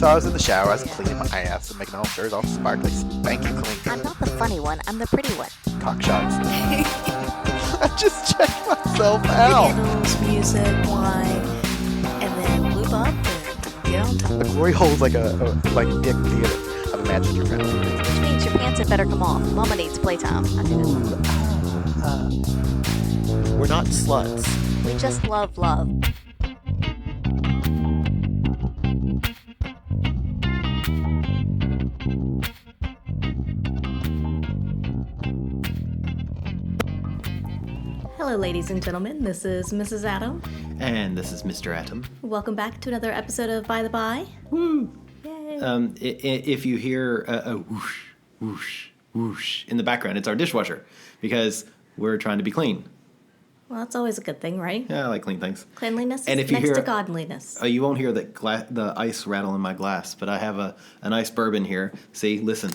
So I was in the shower, I was cleaning my ass and making all sure it's all sparkly, spanky clean. I'm not the funny one, I'm the pretty one. Cock shots. I just checked myself out. Candles, music, wine, and then lube up and get on top. The glory hole's like a Nick Theater. I've imagined your family. Which means your pants had better come off. Mama needs playtime. I do that. We're not sluts. We just love love. Hello, ladies and gentlemen. This is Mrs. Atom. And this is Mr. Atom. Welcome back to another episode of By the By. Woo! Yay. If you hear a whoosh, whoosh, whoosh in the background, it's our dishwasher because we're trying to be clean. Well, that's always a good thing, right? Yeah, I like clean things. Cleanliness And is if you next hear- to godliness. You won't hear the ice rattle in my glass, but I have a nice bourbon here. See, listen.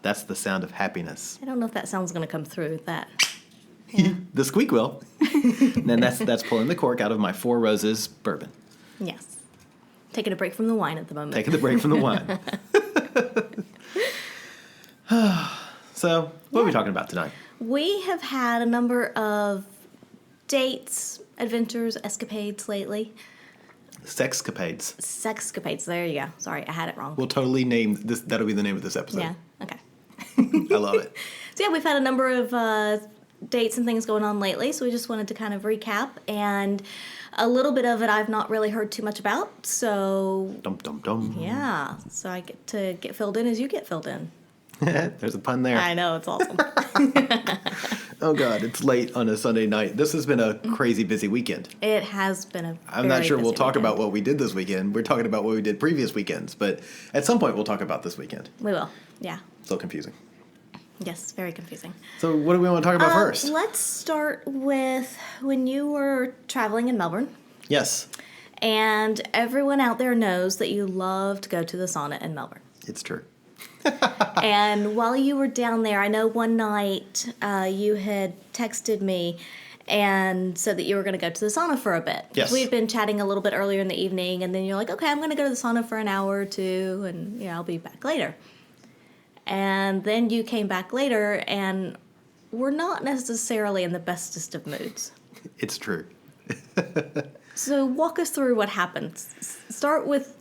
That's the sound of happiness. I don't know if that sound's going to come through with that. Yeah. The squeak will. Then that's pulling the cork out of my Four Roses bourbon. Yes. Taking a break from the wine at the moment. Taking the break from the wine. So, what are we talking about tonight? We have had a number of dates, adventures, escapades lately. Sexcapades. Sexcapades. There you go. Sorry, I had it wrong. We'll totally name this. That'll be the name of this episode. Yeah. Okay. I love it. So yeah, we've had a number of dates and things going on lately, so we just wanted to kind of recap, and a little bit of it I've not really heard too much about, so Dum dum dum. yeah, so I get to get filled in as you get filled in. There's a pun there. I know, it's awesome. Oh God, it's late on a Sunday night. This has been a crazy busy weekend. It has been a I'm not very sure we'll busy talk weekend. about what we did this weekend. We're talking about what we did previous weekends, but at some point we'll talk about this weekend. We will, yeah. So confusing. Yes, very confusing. So what do we want to talk about first? Let's start with when you were traveling in Melbourne, Yes, and everyone out there knows that you love to go to the sauna in Melbourne. it's true. And while you were down there, I know one night you had texted me and said that you were going to go to the sauna for a bit. Yes. We had been chatting a little bit earlier in the evening, and then you're like, okay, I'm going to go to the sauna for an hour or two, and I'll be back later. And then you came back later, and we're not necessarily in the bestest of moods. It's true. So walk us through what happened. Start with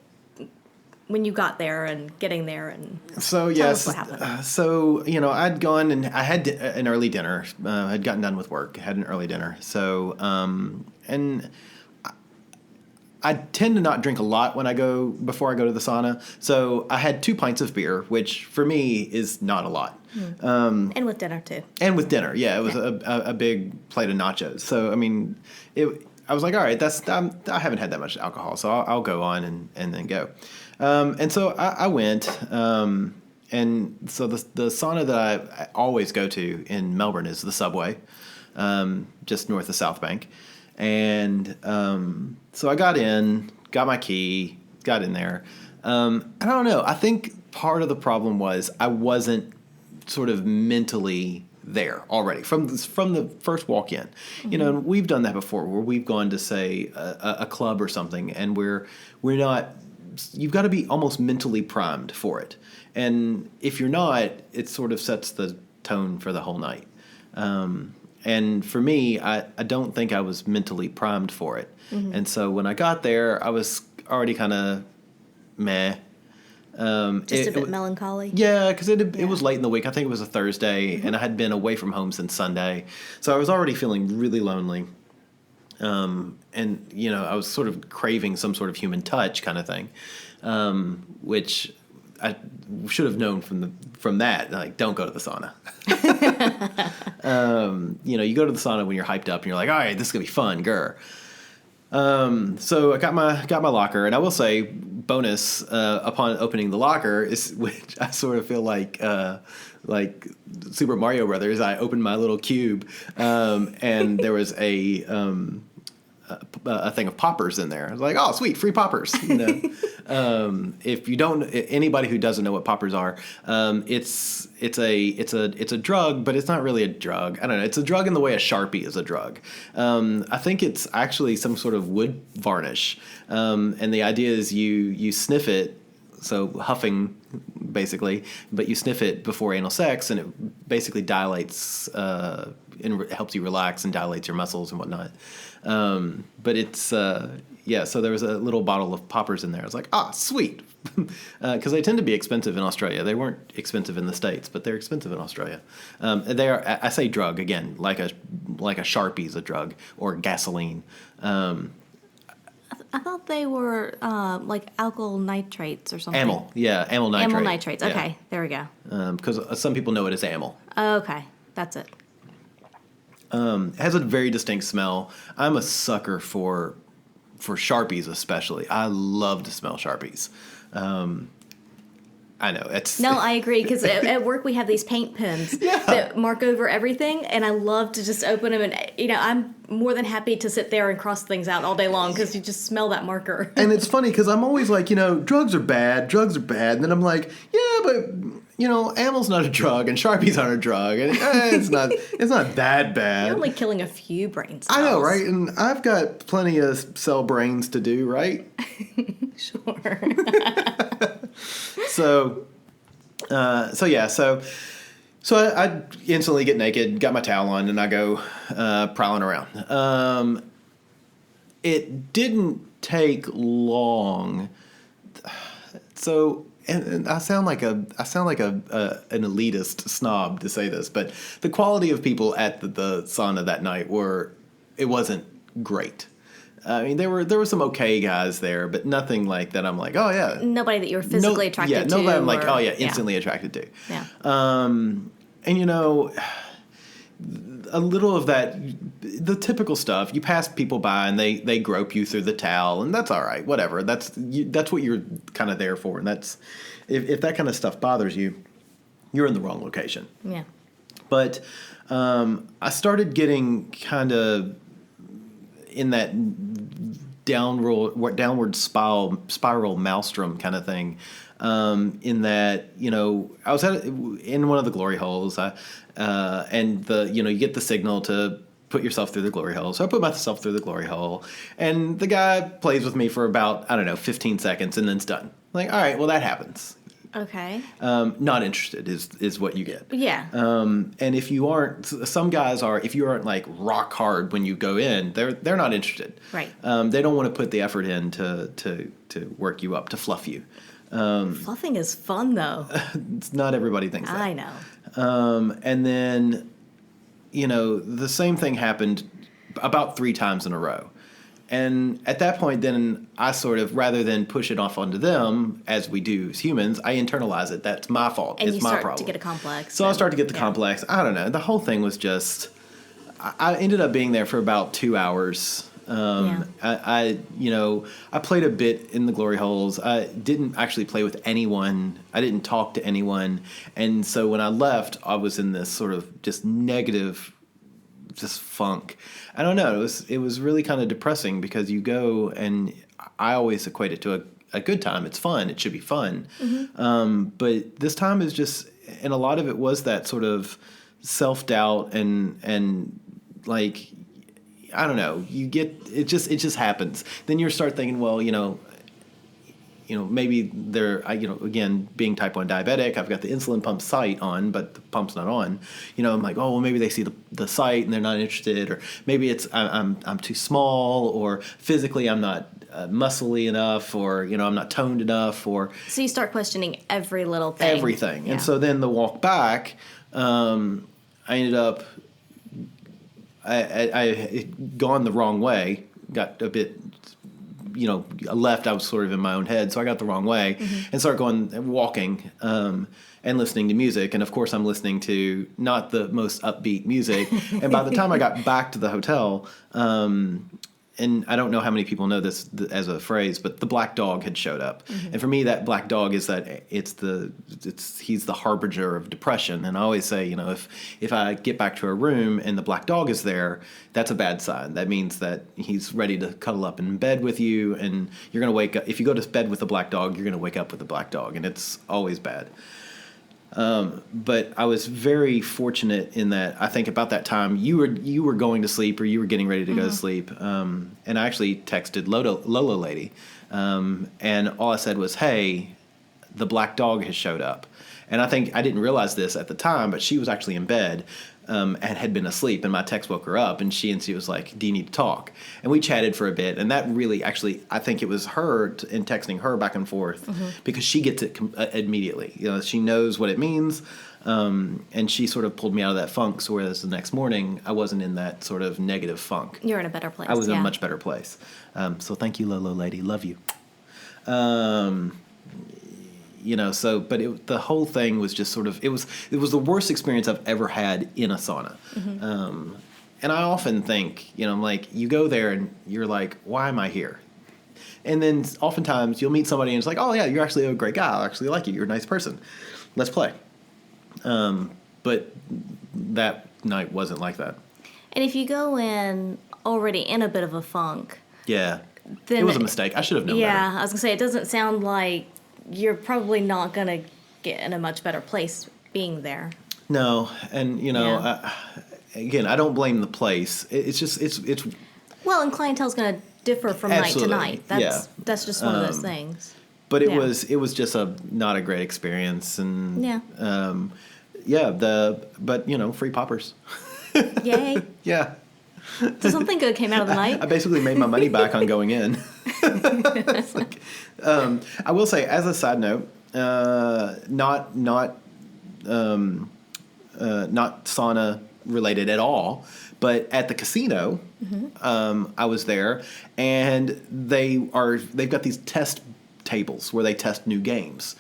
when you got there and getting there, and So tell yes, us what happened. so I'd gone and I had an early dinner. I'd gotten done with work, had an early dinner. So and I tend to not drink a lot before I go to the sauna. So I had 2 pints of beer, which for me is not a lot. And with dinner too. And with dinner, yeah, it was a big plate of nachos. So I mean, I was like, all right, I haven't had that much alcohol, so I'll go on and then go. And so I went, and so the sauna that I always go to in Melbourne is the Subway, just north of South Bank. And so I got in, got my key, got in there. I don't know. I think part of the problem was I wasn't sort of mentally there already from the first walk in. Mm-hmm. And we've done that before where we've gone to, say, a club or something, and we're not. You've got to be almost mentally primed for it. And if you're not, it sort of sets the tone for the whole night. And for me, I don't think I was mentally primed for it. Mm-hmm. And so when I got there, I was already kind of meh. Just a bit melancholy. Yeah, because it was late in the week. I think it was a Thursday, and I had been away from home since Sunday. So I was already feeling really lonely. And, I was sort of craving some sort of human touch kind of thing, which I should have known from that. Like, don't go to the sauna. You go to the sauna when you're hyped up and you're like, all right, this is going to be fun, grr. So I got my locker, and I will say, bonus upon opening the locker is, which I sort of feel like Super Mario Brothers. I opened my little cube, and there was a thing of poppers in there. I was like, oh, sweet, free poppers. If you don't, anybody who doesn't know what poppers are, it's a drug, but it's not really a drug. I don't know. It's a drug in the way a Sharpie is a drug. I think it's actually some sort of wood varnish, and the idea is you sniff it. So huffing, basically, but you sniff it before anal sex, and it basically dilates and helps you relax and dilates your muscles and whatnot. But it's so there was a little bottle of poppers in there. I was like, sweet, because they tend to be expensive in Australia. They weren't expensive in the States, but they're expensive in Australia. They are. I say drug again, like a Sharpie's a drug or gasoline. I thought they were like alkyl nitrates or something. Amyl, yeah, amyl nitrate. Amyl nitrates. Yeah. Okay, there we go. Because some people know it as amyl. Okay, that's it. It has a very distinct smell. I'm a sucker for Sharpies, especially. I love to smell Sharpies. I know it's No, I agree, because at work we have these paint pens that mark over everything, and I love to just open them, and I'm more than happy to sit there and cross things out all day long because you just smell that marker. And it's funny because I'm always like, drugs are bad, and then I'm like, yeah, but amyl's not a drug and Sharpies aren't a drug, and it's not that bad. You're only killing a few brain cells. I know, right? And I've got plenty of cell brains to do, right? Sure. So I instantly get naked, got my towel on, and I go prowling around. It didn't take long. So, and I sound like an elitist snob to say this, but the quality of people at the sauna that night wasn't great. I mean, there were some okay guys there, but nothing like that. I'm like, oh yeah. Nobody that you're physically attracted to. Yeah, nobody I'm like, oh yeah, instantly attracted to. Yeah. And a little of that, the typical stuff. You pass people by and they grope you through the towel, and that's all right. Whatever. That's what you're kind of there for, and that's if that kind of stuff bothers you, you're in the wrong location. Yeah. But I started getting kind of in that downward spiral maelstrom kind of thing. In that, I was in one of the glory holes, and you get the signal to put yourself through the glory hole. So I put myself through the glory hole, and the guy plays with me for about 15 seconds, and then it's done. Like, all right, well that happens. Okay. Not interested is what you get. Yeah. And if you aren't, some guys are. If you aren't like rock hard when you go in, they're not interested. Right. They don't want to put the effort in to work you up, to fluff you. Fluffing is fun though. It's not everybody thinks that. I know. And then, the same thing happened about 3 times in a row. And at that point, then I sort of, rather than push it off onto them, as we do as humans, I internalize it. That's my fault. And it's my problem. you start to get a complex. So I start to get the complex. I don't know. The whole thing was just, I ended up being there for about 2 hours. I played a bit in the glory holes. I didn't actually play with anyone. I didn't talk to anyone. And so when I left, I was in this sort of just negative, just funk. I don't know. It was really kind of depressing because you go, and I always equate it to a good time. It's fun. It should be fun. Mm-hmm. But this time is just, and a lot of it was that sort of self-doubt and like, I don't know. You get it just happens. Then you start thinking, well, maybe again, being type 1 diabetic, I've got the insulin pump site on, but the pump's not on. I'm like, oh, well, maybe they see the site and they're not interested, or maybe it's I'm too small, or physically I'm not muscly enough, or I'm not toned enough, or so you start questioning every little thing. Everything, yeah. And so then the walk back, I ended up. I had gone the wrong way, got a bit, left. I was sort of in my own head, so I got the wrong way and started walking and listening to music. And of course, I'm listening to not the most upbeat music. And by the time I got back to the hotel, and I don't know how many people know this as a phrase, but the black dog had showed up. And for me, that black dog is that he's the harbinger of depression. And I always say, if I get back to a room and the black dog is there, that's a bad sign. That means that he's ready to cuddle up in bed with you, and you're going to wake up. If you go to bed with a black dog, you're going to wake up with a black dog, and it's always bad. But I was very fortunate in that I think about that time you were going to sleep or you were getting ready to go to sleep. And I actually texted Lola lady. And all I said was, "Hey, the black dog has showed up." And I think I didn't realize this at the time, but she was actually in bed. And had been asleep, and my text woke her up, and she was like, "Do you need to talk?" And we chatted for a bit, and that really actually, I think it was her in texting her back and forth because she gets it immediately. She knows what it means, and she sort of pulled me out of that funk. So whereas the next morning, I wasn't in that sort of negative funk. You're in a better place. I was in a much better place. So thank you, Lolo lady, love you. But the whole thing was just sort of, it was the worst experience I've ever had in a sauna. And I often think, like, you go there and you're like, why am I here? And then oftentimes you'll meet somebody and it's like, oh yeah, you're actually a great guy. I actually like you. You're a nice person. Let's play. But that night wasn't like that. And if you go in already in a bit of a funk. Yeah. Then it was a mistake. I should have known better. Yeah, I was going to say, it doesn't sound like you're probably not going to get in a much better place being there. No, and again, I don't blame the place. It's just it's. Well, and clientele's going to differ from Absolutely. night to night. That's just one of those things. But it was just not a great experience, and free poppers. Yay! Yeah. So something good came out of the night. I basically made my money back on going in. I will say, as a side note, not sauna related at all, but at the casino, I was there, and they've got these test tables where they test new games.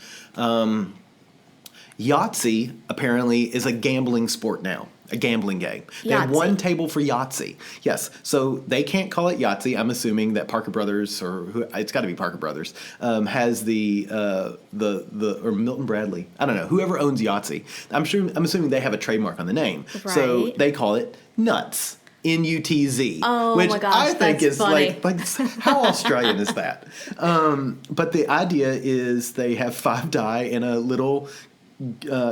Yahtzee apparently is a gambling sport now. A gambling game. They have one table for Yahtzee. Yes. So they can't call it Yahtzee. I'm assuming that Parker Brothers, it's got to be Parker Brothers, has or Milton Bradley. I don't know. Whoever owns Yahtzee. I'm assuming they have a trademark on the name. Right. So they call it Nuts. N-U-T-Z. Oh, which my gosh, I think is funny. like how Australian is that? But the idea is they have 5 die in a little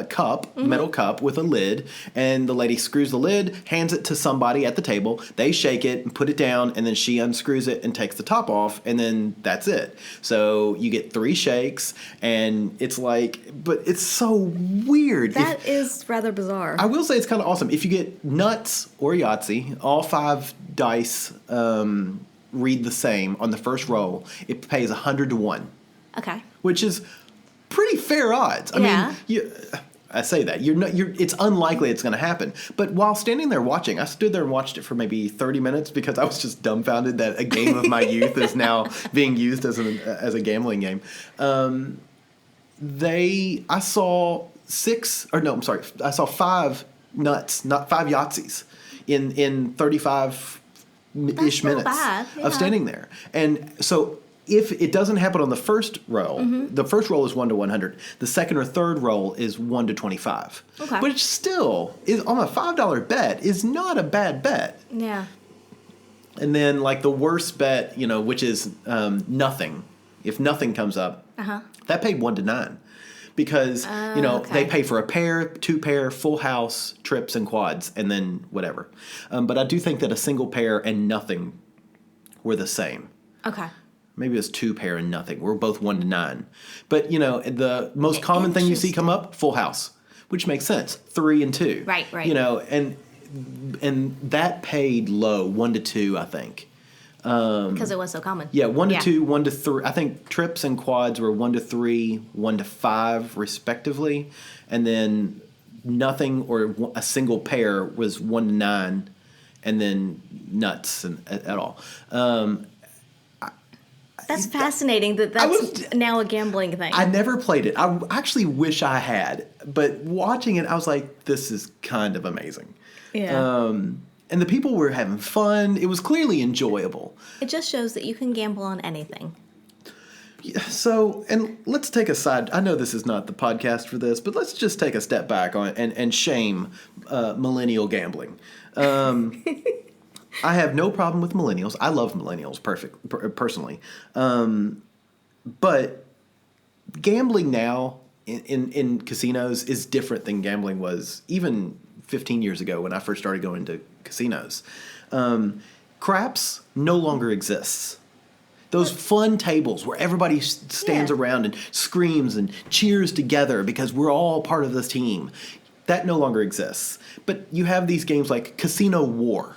cup, metal cup with a lid, and the lady screws the lid, hands it to somebody at the table. They shake it and put it down, and then she unscrews it and takes the top off, and then that's it. So you get 3 shakes, and it's but it's so weird. That is rather bizarre. I will say it's kind of awesome. If you get Nuts or Yahtzee, all 5 dice read the same on the first roll. It pays 100 to 1. Okay. Which is pretty fair odds. I mean, I say that it's unlikely it's going to happen. But while standing there watching, I stood there and watched it for maybe 30 minutes because I was just dumbfounded that a game of my youth is now being used as a gambling game. I saw 5 Nuts, not 5 Yahtzees in 35-ish minutes of standing there. And so if it doesn't happen on the first roll, the first roll is 1 to 100. The second or third roll is 1 to 25. Okay. Which still is on a $5 bet is not a bad bet. Yeah. And then the worst bet, which is nothing. If nothing comes up, that paid 1 to 9. Because, they pay for a pair, 2 pair, full house, trips and quads, and then whatever. But I do think that a single pair and nothing were the same. Okay. Maybe it was 2 pair and nothing. We're both 1 to 9. But, the most common thing you see come up, full house, which makes sense. 3 and 2. Right. And that paid low, 1 to 2, I think. Because it was so common. Yeah, 1 to 2, 1 to 3. I think trips and quads were 1 to 3, 1 to 5, respectively. And then nothing or a single pair was 1 to 9, and then nuts at all. That's fascinating that's now a gambling thing. I never played it. I actually wish I had. But watching it, I was like, this is kind of amazing. Yeah. and the people were having fun. It was clearly enjoyable. It just shows that you can gamble on anything. So, and let's take a side. I know this is not the podcast for this, but let's just take a step back on and shame millennial gambling. I have no problem with millennials. I love millennials personally. But gambling now in casinos is different than gambling was even 15 years ago when I first started going to casinos. Craps no longer exists. Those fun tables where everybody stands around and screams and cheers together because we're all part of this team, that no longer exists. But you have these games like Casino War,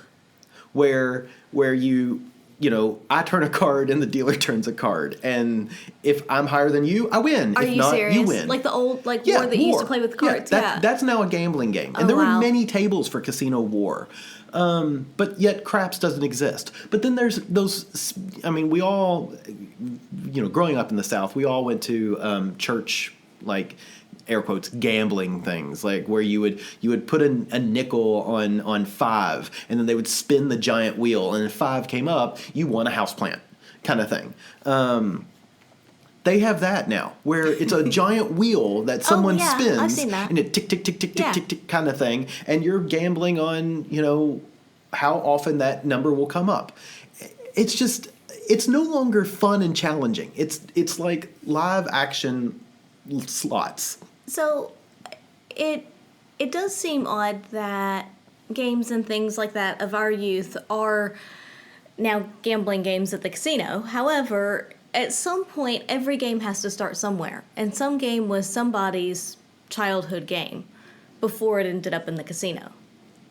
where you know, I turn a card and the dealer turns a card, and if I'm higher than you, I win. Are if you not, serious? you win. Like the old war that you used to play with cards. Yeah, that's now a gambling game, and there were many tables for Casino War. But yet craps doesn't exist. But then there's those, I mean, we all, you know, growing up in the South, we all went to church, like, air quotes, gambling things, like where you would put a nickel on 5, and then they would spin the giant wheel, and if 5 came up, you won a houseplant kind of thing. They have that now, where it's a giant wheel that someone spins, I've seen that. and it tick, tick, tick, tick, tick, tick, tick kind of thing, and you're gambling on, you know, how often that number will come up. It's just, it's no longer fun and challenging. It's like live action slots. So it does seem odd that games and things like that of our youth are now gambling games at the casino. However, at some point, every game has to start somewhere. And some game was somebody's childhood game before it ended up in the casino.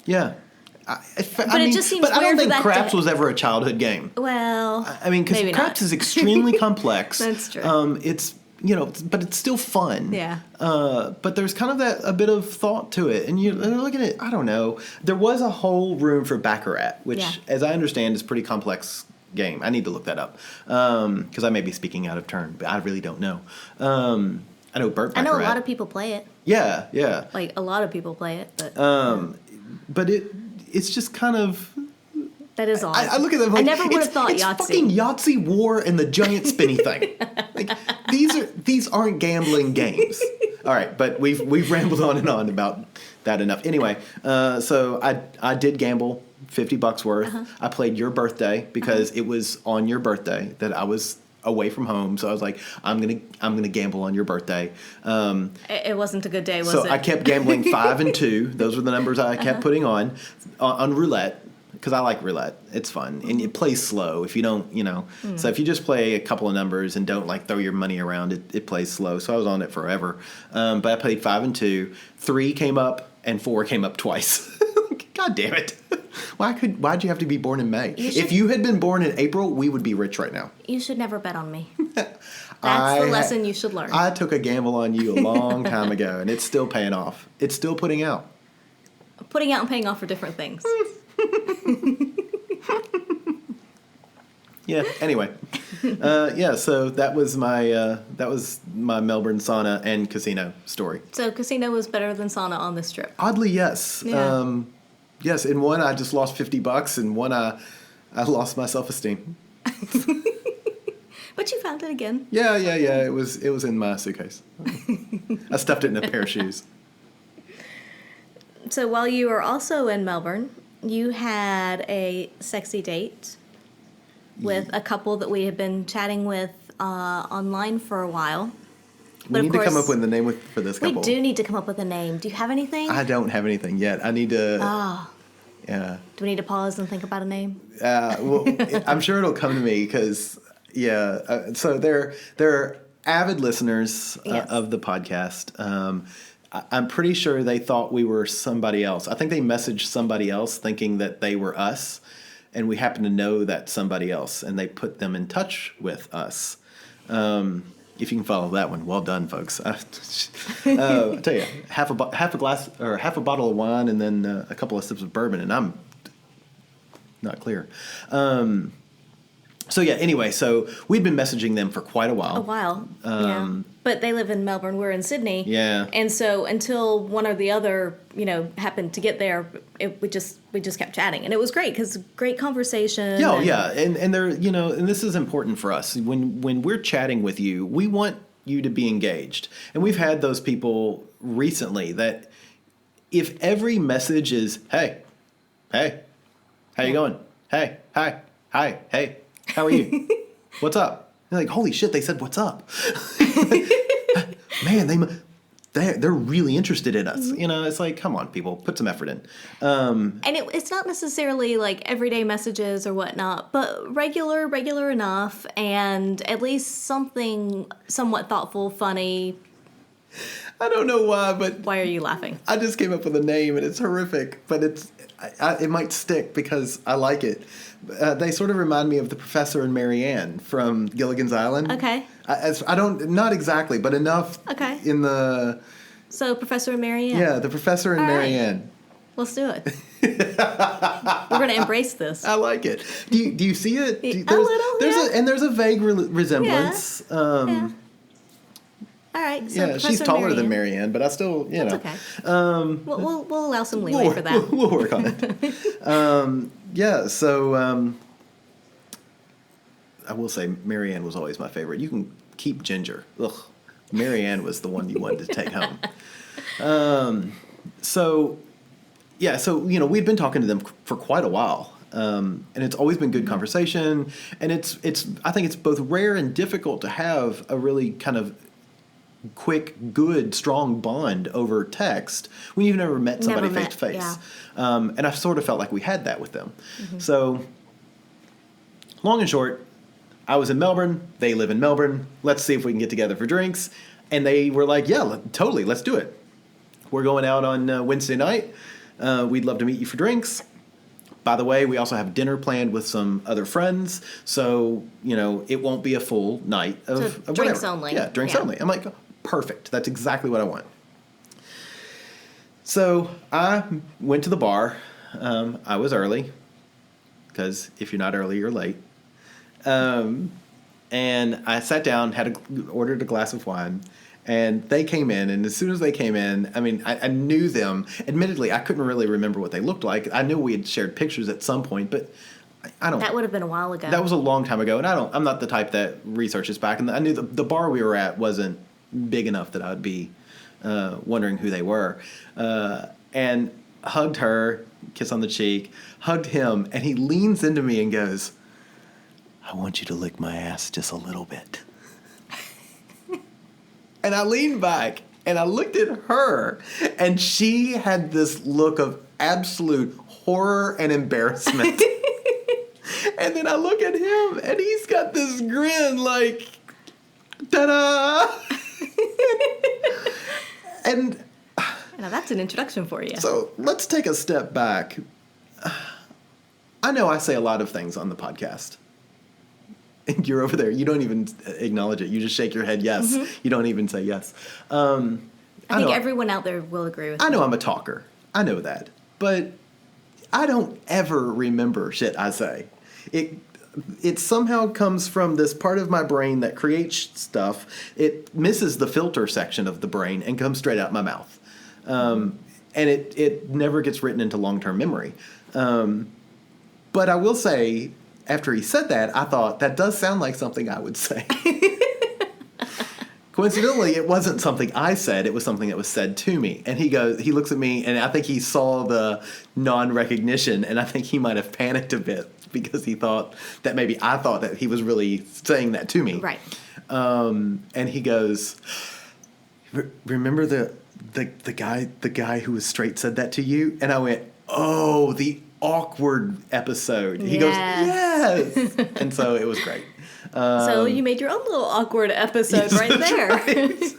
Yeah. It just seems but I don't weird think for that craps to- was ever a childhood game. Well, I mean, because maybe craps not. is extremely complex. That's true. It's, you know, but it's still fun. Yeah. But there's kind of a bit of thought to it. And you look at it, I don't know. There was a whole room for Baccarat, which, as I understand, is a pretty complex game. I need to look that up because I may be speaking out of turn, but I really don't know. I know Burt Baccarat. I know a lot of people play it. Yeah, yeah. Like, a lot of people play it, but... But it's just kind of... That is odd. I look at them like, I never would have thought it's Yahtzee. fucking Yahtzee War and the giant spinny thing. Like, these aren't gambling games. All right, but we've rambled on and on about that enough. Anyway, so I did gamble $50 worth. I played your birthday because it was on your birthday that I was away from home. So I was like, I'm gonna gamble on your birthday. It wasn't a good day, was it? So I kept gambling 5 and 2. Those were the numbers I kept putting on roulette. Because I like roulette. It's fun. And it plays slow. If you don't, you know. So if you just play a couple of numbers and don't, like, throw your money around, it plays slow. So I was on it forever. But I played 5 and 2. 3 came up, and 4 came up twice. God damn it. Why'd you have to be born in May? If you had been born in April, we would be rich right now. You should never bet on me. That's the lesson you should learn. I took a gamble on you a long time ago, and it's still paying off. It's still putting out. Putting out and paying off for different things. Yeah. Anyway, so that was my Melbourne sauna and casino story. So casino was better than sauna on this trip. Oddly, yes. Yeah. Yes. In one, I just lost $50, and one, I lost my self-esteem. But you found it again. Yeah. It was in my suitcase. I stuffed it in a pair of shoes. So while you were also in Melbourne, you had a sexy date with a couple that we had been chatting with online for a while. We need to come up with a name for this couple. We do need to come up with a name. Do you have anything? I don't have anything yet. I need to. Oh. Yeah. Do we need to pause and think about a name? Well, I'm sure it'll come to me because, so they're avid listeners of the podcast. I'm pretty sure they thought we were somebody else. I think they messaged somebody else thinking that they were us, and we happen to know that somebody else, and they put them in touch with us. If you can follow that one, well done, folks. I tell you, half a glass or half a bottle of wine, and then a couple of sips of bourbon, and I'm not clear. So yeah, anyway, so we'd been messaging them for quite a while. A while. Yeah. But they live in Melbourne. We're in Sydney. Yeah. And so until one or the other, happened to get there, we just kept chatting, and it was great because great conversation. Yeah, yeah, and they're and this is important for us when we're chatting with you, we want you to be engaged, and we've had those people recently that if every message is hey, how you going? Hey, hi, hey, how are you? What's up? You're like, holy shit, they said what's up. Man, they're really interested in us. It's like, come on, people, put some effort in. And it's not necessarily like everyday messages or whatnot, but regular enough, and at least something somewhat thoughtful, funny. I don't know why, but Why are you laughing? I just came up with a name, and it's horrific, but it might stick because I like it. They sort of remind me of the Professor and Marianne from Gilligan's Island. Okay. Not exactly, but enough. Okay. In the. So Professor and Marianne. Yeah, the Professor and All right. Marianne. Let's do it. We're gonna embrace this. I like it. Do you see it? A little. There's a vague resemblance. Yeah. All right. So Yeah, she's taller than Marianne, but I still, That's okay. We'll allow some leeway for that. We'll work on it. Yeah, so I will say Marianne was always my favorite. You can keep Ginger. Ugh, Marianne was the one you wanted to take home. So we'd been talking to them for quite a while. And it's always been good conversation, and I think it's both rare and difficult to have a really kind of quick, good, strong bond over text when you've never met somebody face to face. And I've sort of felt like we had that with them. Mm-hmm. So, long and short, I was in Melbourne. They live in Melbourne. Let's see if we can get together for drinks. And they were like, yeah, totally, let's do it. We're going out on Wednesday night. We'd love to meet you for drinks. By the way, we also have dinner planned with some other friends, so, it won't be a full night of drinks whatever. only. Yeah, drinks only. I'm like, perfect. That's exactly what I want. So I went to the bar. I was early, because if you're not early, you're late. And I sat down, ordered a glass of wine. And they came in, and as soon as they came in, I knew them. Admittedly, I couldn't really remember what they looked like. I knew we had shared pictures at some point, but I don't. That would have been a while ago. That was a long time ago, and I'm not the type that researches back. And I knew the bar we were at wasn't big enough that I would be wondering who they were. And hugged her, kiss on the cheek, hugged him, and he leans into me and goes, "I want you to lick my ass just a little bit." And I leaned back, and I looked at her, and she had this look of absolute horror and embarrassment. And then I look at him, and he's got this grin like, ta-da! And now that's an introduction for you. So let's take a step back. I know I say a lot of things on the podcast. And you're over there. You don't even acknowledge it. You just shake your head yes. Mm-hmm. You don't even say yes. I think everyone out there will agree with me. I know I'm a talker. I know that. But I don't ever remember shit I say. It somehow comes from this part of my brain that creates stuff. It misses the filter section of the brain and comes straight out my mouth. And it never gets written into long-term memory. But I will say, after he said that, I thought, that does sound like something I would say. Coincidentally, it wasn't something I said. It was something that was said to me. And he looks at me, and I think he saw the non-recognition, and I think he might have panicked a bit because he thought that maybe I thought that he was really saying that to me. Right. And he goes, "Remember the guy who was straight said that to you?" And I went, "Oh, the awkward episode." He goes, "Yes." And so it was great. So you made your own little awkward episode right there. Right.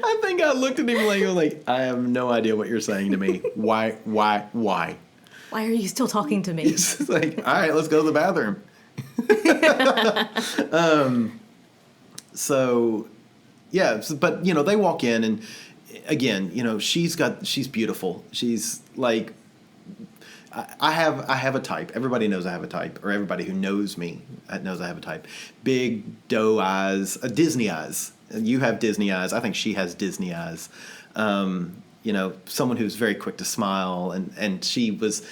I think I looked at him like, I have no idea what you're saying to me. Why? Why are you still talking to me? It's like, all right, let's go to the bathroom. So, yeah, but, they walk in, and again, she's beautiful. She's like, I have a type. Everybody knows I have a type, or everybody who knows me knows I have a type. Big doe eyes, Disney eyes. You have Disney eyes. I think she has Disney eyes. Someone who's very quick to smile, and she was,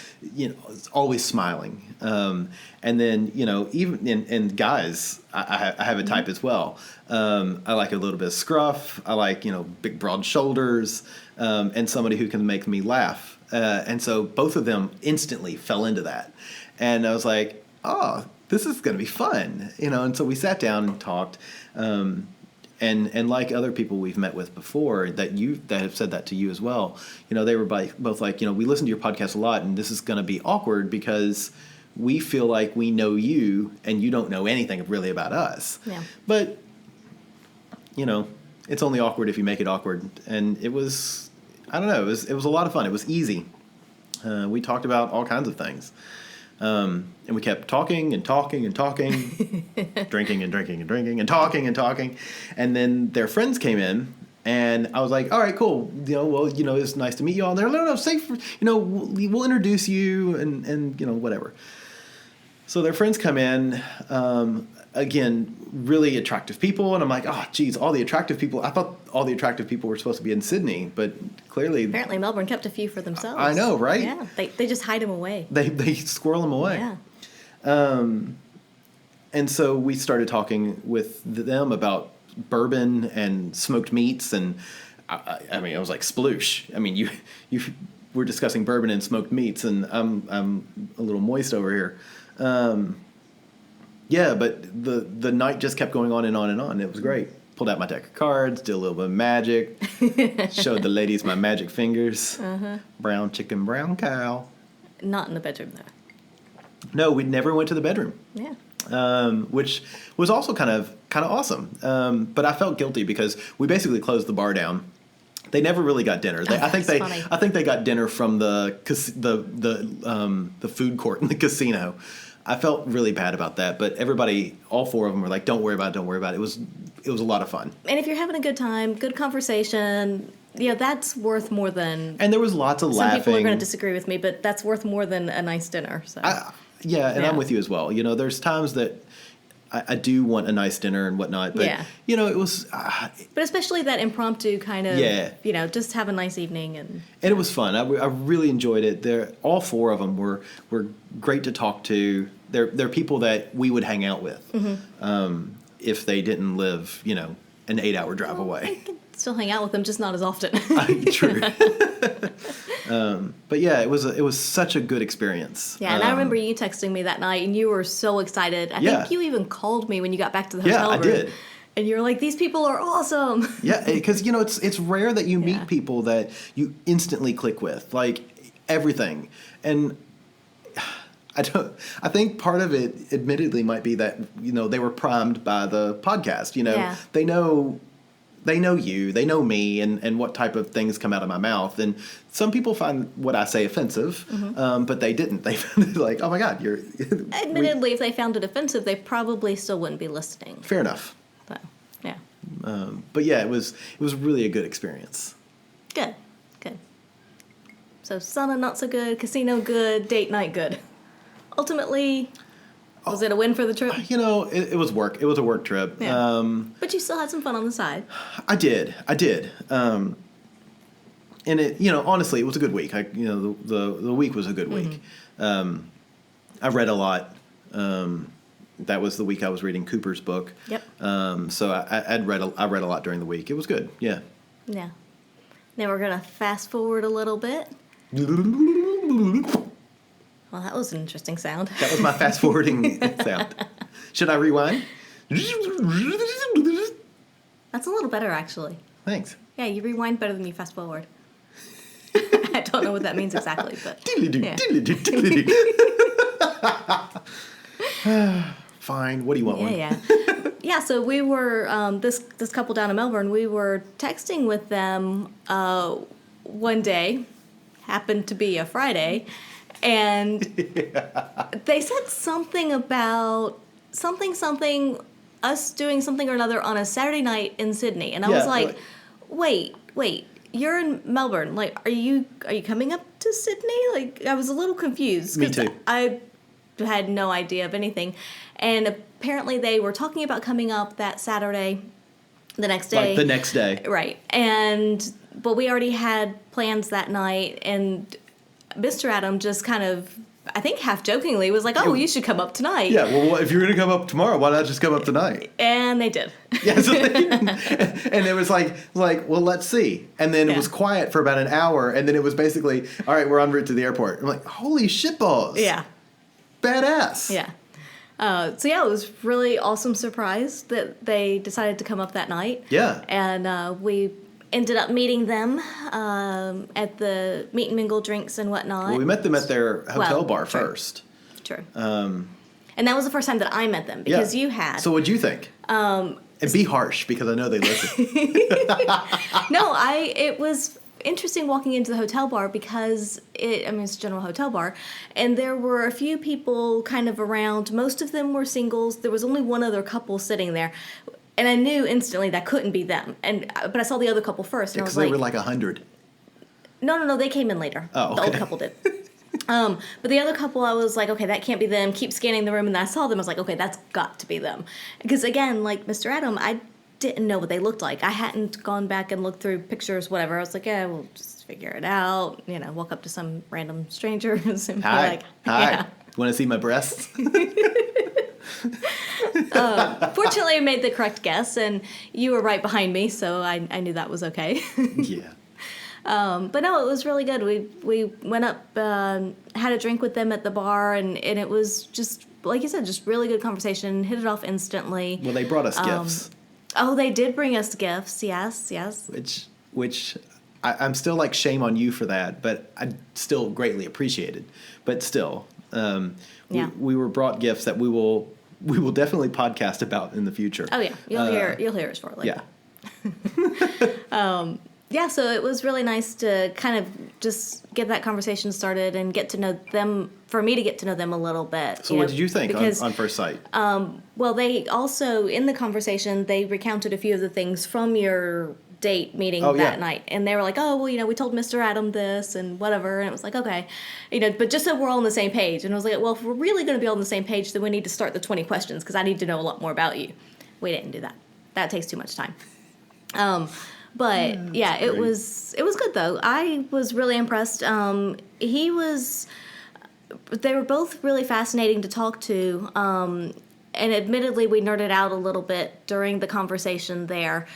always smiling. And then, even in guys, I have a type as well. I like a little bit of scruff. I like, big broad shoulders, and somebody who can make me laugh. And so both of them instantly fell into that. And I was like, oh, this is going to be fun, and so we sat down and talked. And like other people we've met with before that have said that to you as well, they were both like, we listen to your podcast a lot, and this is going to be awkward because we feel like we know you and you don't know anything really about us. Yeah. But, it's only awkward if you make it awkward. And it was, I don't know, it was a lot of fun. It was easy. We talked about all kinds of things. And we kept talking and talking and talking, drinking and drinking and drinking and talking. And then their friends came in, and I was like, all right, cool. It's nice to meet you all. And they're like, no, safe. We'll introduce you and whatever. So their friends come in, again, really attractive people. And I'm like, oh, geez, all the attractive people. I thought all the attractive people were supposed to be in Sydney, but clearly. Apparently Melbourne kept a few for themselves. I know, right? Yeah, they just hide them away. They squirrel them away. Yeah. And so we started talking with them about bourbon and smoked meats, and I was like, sploosh. I mean, you were discussing bourbon and smoked meats, and I'm a little moist over here. Yeah, but the night just kept going on and on and on. It was great. Pulled out my deck of cards, did a little bit of magic, showed the ladies my magic fingers. Uh-huh. Brown chicken, brown cow. Not in the bedroom, though. No, we never went to the bedroom. Yeah. Which was also kind of awesome. But I felt guilty because we basically closed the bar down. They never really got dinner. I think they got dinner from the food court in the casino. I felt really bad about that, but everybody, all four of them were like, don't worry about it. It was a lot of fun. And if you're having a good time, good conversation, that's worth more than... And there was lots of laughing. Some people are going to disagree with me, but that's worth more than a nice dinner. So. I'm with you as well. There's times that I do want a nice dinner and whatnot, but, it was... but especially that impromptu kind of, just have a nice evening. And it was fun. I really enjoyed it. All four of them were great to talk to. They're people that we would hang out with if they didn't live, an 8-hour drive away. I can still hang out with them, just not as often. True. But yeah, it was such a good experience. Yeah, and I remember you texting me that night, and you were so excited. I think you even called me when you got back to the hotel room. Yeah, I did. And you're like, these people are awesome. Yeah, because, it's rare that you meet people that you instantly click with, like everything. And I think part of it, admittedly, might be that, they were primed by the podcast. They know you, they know me, and what type of things come out of my mouth. And some people find what I say offensive, but they didn't. They found it like, oh my God, you're... Admittedly, if they found it offensive, they probably still wouldn't be listening. Fair enough. So, yeah. But yeah, it was really a good experience. Good. So sauna not so good, casino good, date night good. Ultimately... Was it a win for the trip? It was work. It was a work trip. Yeah. But you still had some fun on the side. I did. And it, honestly, it was a good week. The week was a good week. I read a lot. That was the week I was reading Cooper's book. Yep. So I read a lot during the week. It was good. Yeah. Yeah. Now we're gonna fast forward a little bit. Well, that was an interesting sound. That was my fast forwarding sound. Should I rewind? That's a little better, actually. Thanks. Yeah, you rewind better than you fast forward. I don't know what that means exactly, but... Fine. What do you want? Yeah. Yeah, so we were, this couple down in Melbourne, we were texting with them one day, happened to be a Friday, and they said something about something, us doing something or another on a Saturday night in Sydney. And I was like, wait, you're in Melbourne. Like, are you coming up to Sydney? Like, I was a little confused. Me too. I had no idea of anything. And apparently they were talking about coming up that Saturday, the next day. Like the next day. Right. But we already had plans that night, and Mr. Adam just kind of, I think half jokingly, was like, oh, you should come up tonight. Yeah, well, if you're going to come up tomorrow, why not just come up tonight? And they did. Yeah, and it was like, well, let's see. And then it was quiet for about an hour, and then it was basically, all right, we're en route to the airport. I'm like, holy shitballs. Yeah. Badass. Yeah. So it was really awesome surprise that they decided to come up that night. Yeah. And we ended up meeting them at the meet and mingle drinks and whatnot. Well, we met them at their hotel bar first. True. And that was the first time that I met them because you had. So what'd you think? And be harsh because I know they listen. No, it was interesting walking into the hotel bar because it's a general hotel bar, and there were a few people kind of around. Most of them were singles. There was only one other couple sitting there, and I knew instantly that couldn't be them. But I saw the other couple first, and I was like, they were like 100. No, they came in later. Oh, okay. The old couple did. But the other couple, I was like, okay, that can't be them. Keep scanning the room, and then I saw them. I was like, okay, that's got to be them, because again, like Mr. Adam, I didn't know what they looked like. I hadn't gone back and looked through pictures, whatever. I was like, yeah, we'll just figure it out. Walk up to some random strangers and be like, hi. Yeah. Want to see my breasts? Fortunately, I made the correct guess, and you were right behind me, so I knew that was okay. Yeah. But no, it was really good. We went up, had a drink with them at the bar, and it was just, like you said, just really good conversation. Hit it off instantly. Well, they brought us gifts. Oh, they did bring us gifts. Yes. Which I'm still like, shame on you for that, but I still greatly appreciate it. But still, we were brought gifts that we will definitely podcast about in the future. Oh yeah, you'll hear us shortly. Yeah. Yeah, so it was really nice to kind of just get that conversation started and get to know them, for me to get to know them a little bit. So what did you think on first sight? Well, they also, in the conversation, they recounted a few of the things from your date meeting that night. And they were like, oh, well, we told Mr. Adam this and whatever. And it was like, okay. But just so we're all on the same page. And I was like, well, if we're really going to be all on the same page, then we need to start the 20 questions because I need to know a lot more about you. We didn't do that. That takes too much time. But yeah, it was good though. I was really impressed. They were both really fascinating to talk to. And admittedly, we nerded out a little bit during the conversation there.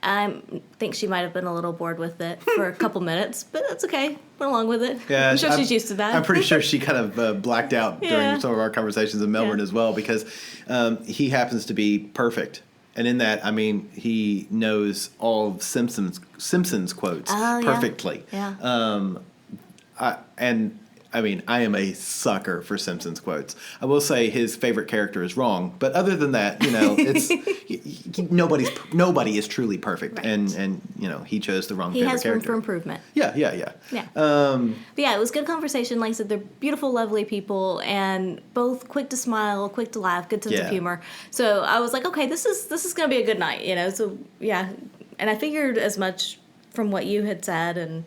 I think she might have been a little bored with it for a couple minutes, but that's okay. Went along with it. Yeah, I'm sure she's used to that. I'm pretty sure she kind of blacked out during some of our conversations in Melbourne as well, because he happens to be perfect. And in that, I mean, he knows all of Simpsons quotes perfectly. Yeah. I am a sucker for Simpsons quotes. I will say his favorite character is wrong, but other than that, it's nobody is truly perfect, right. and he chose the wrong favorite character. He has room for improvement. Yeah. But yeah, it was good conversation. Like I said, they're beautiful, lovely people, and both quick to smile, quick to laugh, good sense of humor. So I was like, okay, this is gonna be a good night, So yeah, and I figured as much from what you had said and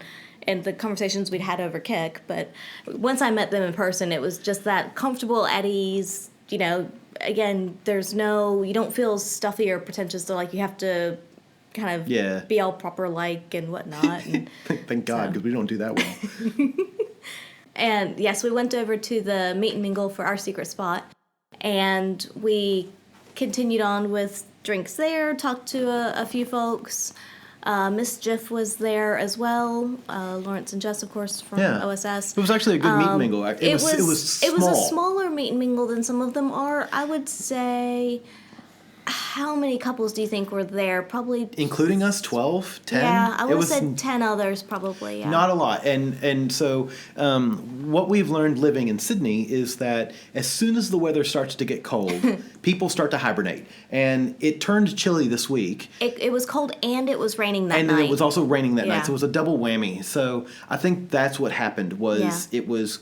the conversations we'd had over Kik, but once I met them in person, it was just that comfortable, at ease, again, you don't feel stuffy or pretentious, so like you have to kind of be all proper like and whatnot. And Thank God, because we don't do that well. And yes, we went over to the meet and mingle for our secret spot, and we continued on with drinks there, talked to a few folks. Miss Jiff was there as well. Lawrence and Jess, of course, from OSS. It was actually a good meet and mingle. It was small. It was a smaller meet and mingle than some of them are. I would say, how many couples do you think were there? Probably... Including us, 12, 10? Yeah, I would have said 10 others probably, yeah. Not a lot. And so what we've learned living in Sydney is that as soon as the weather starts to get cold, people start to hibernate. And it turned chilly this week. It was cold and it was raining that night. And then it was also raining that night, so it was a double whammy. So I think that's what happened was it was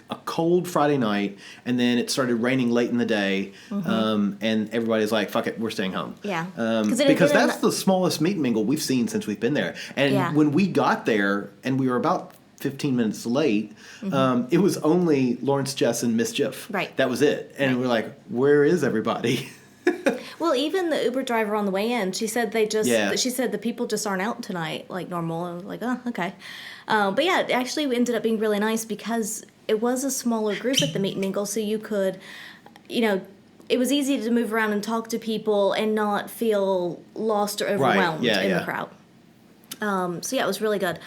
a cold Friday night, and then it started raining late in the day, and everybody's like, fuck it, we're staying home. Yeah. Because that's the smallest meet and mingle we've seen since we've been there. And when we got there, and we were about 15 minutes late, it was only Lawrence, Jess, and Mischief. Right. That was it. And we're like, where is everybody? Well, even the Uber driver on the way in, she said she said the people just aren't out tonight like normal. I was like, oh, okay. But yeah, it actually ended up being really nice because it was a smaller group at the meet and mingle, so you could, it was easy to move around and talk to people and not feel lost or overwhelmed in the crowd. So yeah, it was really good.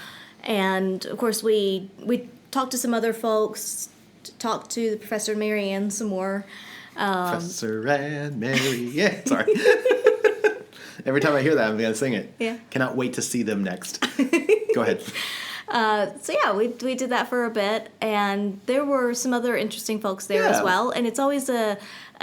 And of course, we talked to some other folks, talked to the Professor and Mary Ann some more. Professor and Mary Ann. Sorry. Every time I hear that, I'm going to sing it. Yeah. Cannot wait to see them next. Go ahead. So yeah, we did that for a bit, and there were some other interesting folks there as well. And it's always a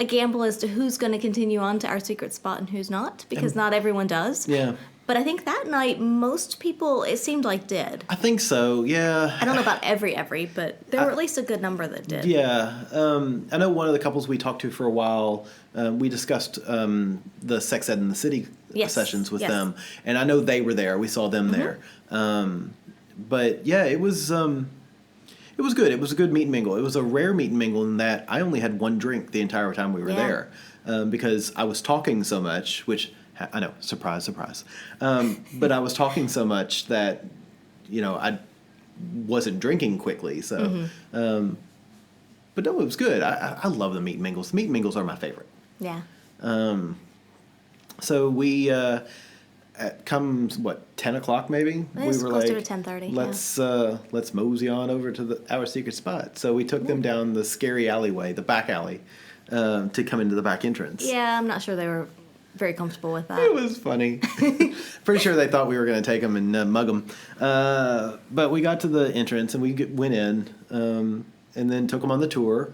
gamble as to who's going to continue on to our secret spot and who's not, because not everyone does. Yeah. But I think that night, most people, it seemed like, did. I think so, yeah. I don't know about every, but there were at least a good number that did. Yeah. I know one of the couples we talked to for a while, we discussed the Sex Ed in the City sessions with them. And I know they were there. We saw them there. But, yeah, it was good. It was a good meet and mingle. It was a rare meet and mingle in that I only had one drink the entire time we were there because I was talking so much, which... I know, surprise, surprise. But I was talking so much that, I wasn't drinking quickly. So, but no, it was good. I love the meet and mingles. Meet and mingles are my favorite. Yeah. So we, comes 10 o'clock maybe? We were closer to 10:30. Let's mosey on over to our secret spot. So we took them down the scary alleyway, the back alley, to come into the back entrance. Yeah, I'm not sure they were very comfortable with that. It was funny. Pretty sure they thought we were going to take them and mug them. But we got to the entrance and we went in and then took them on the tour.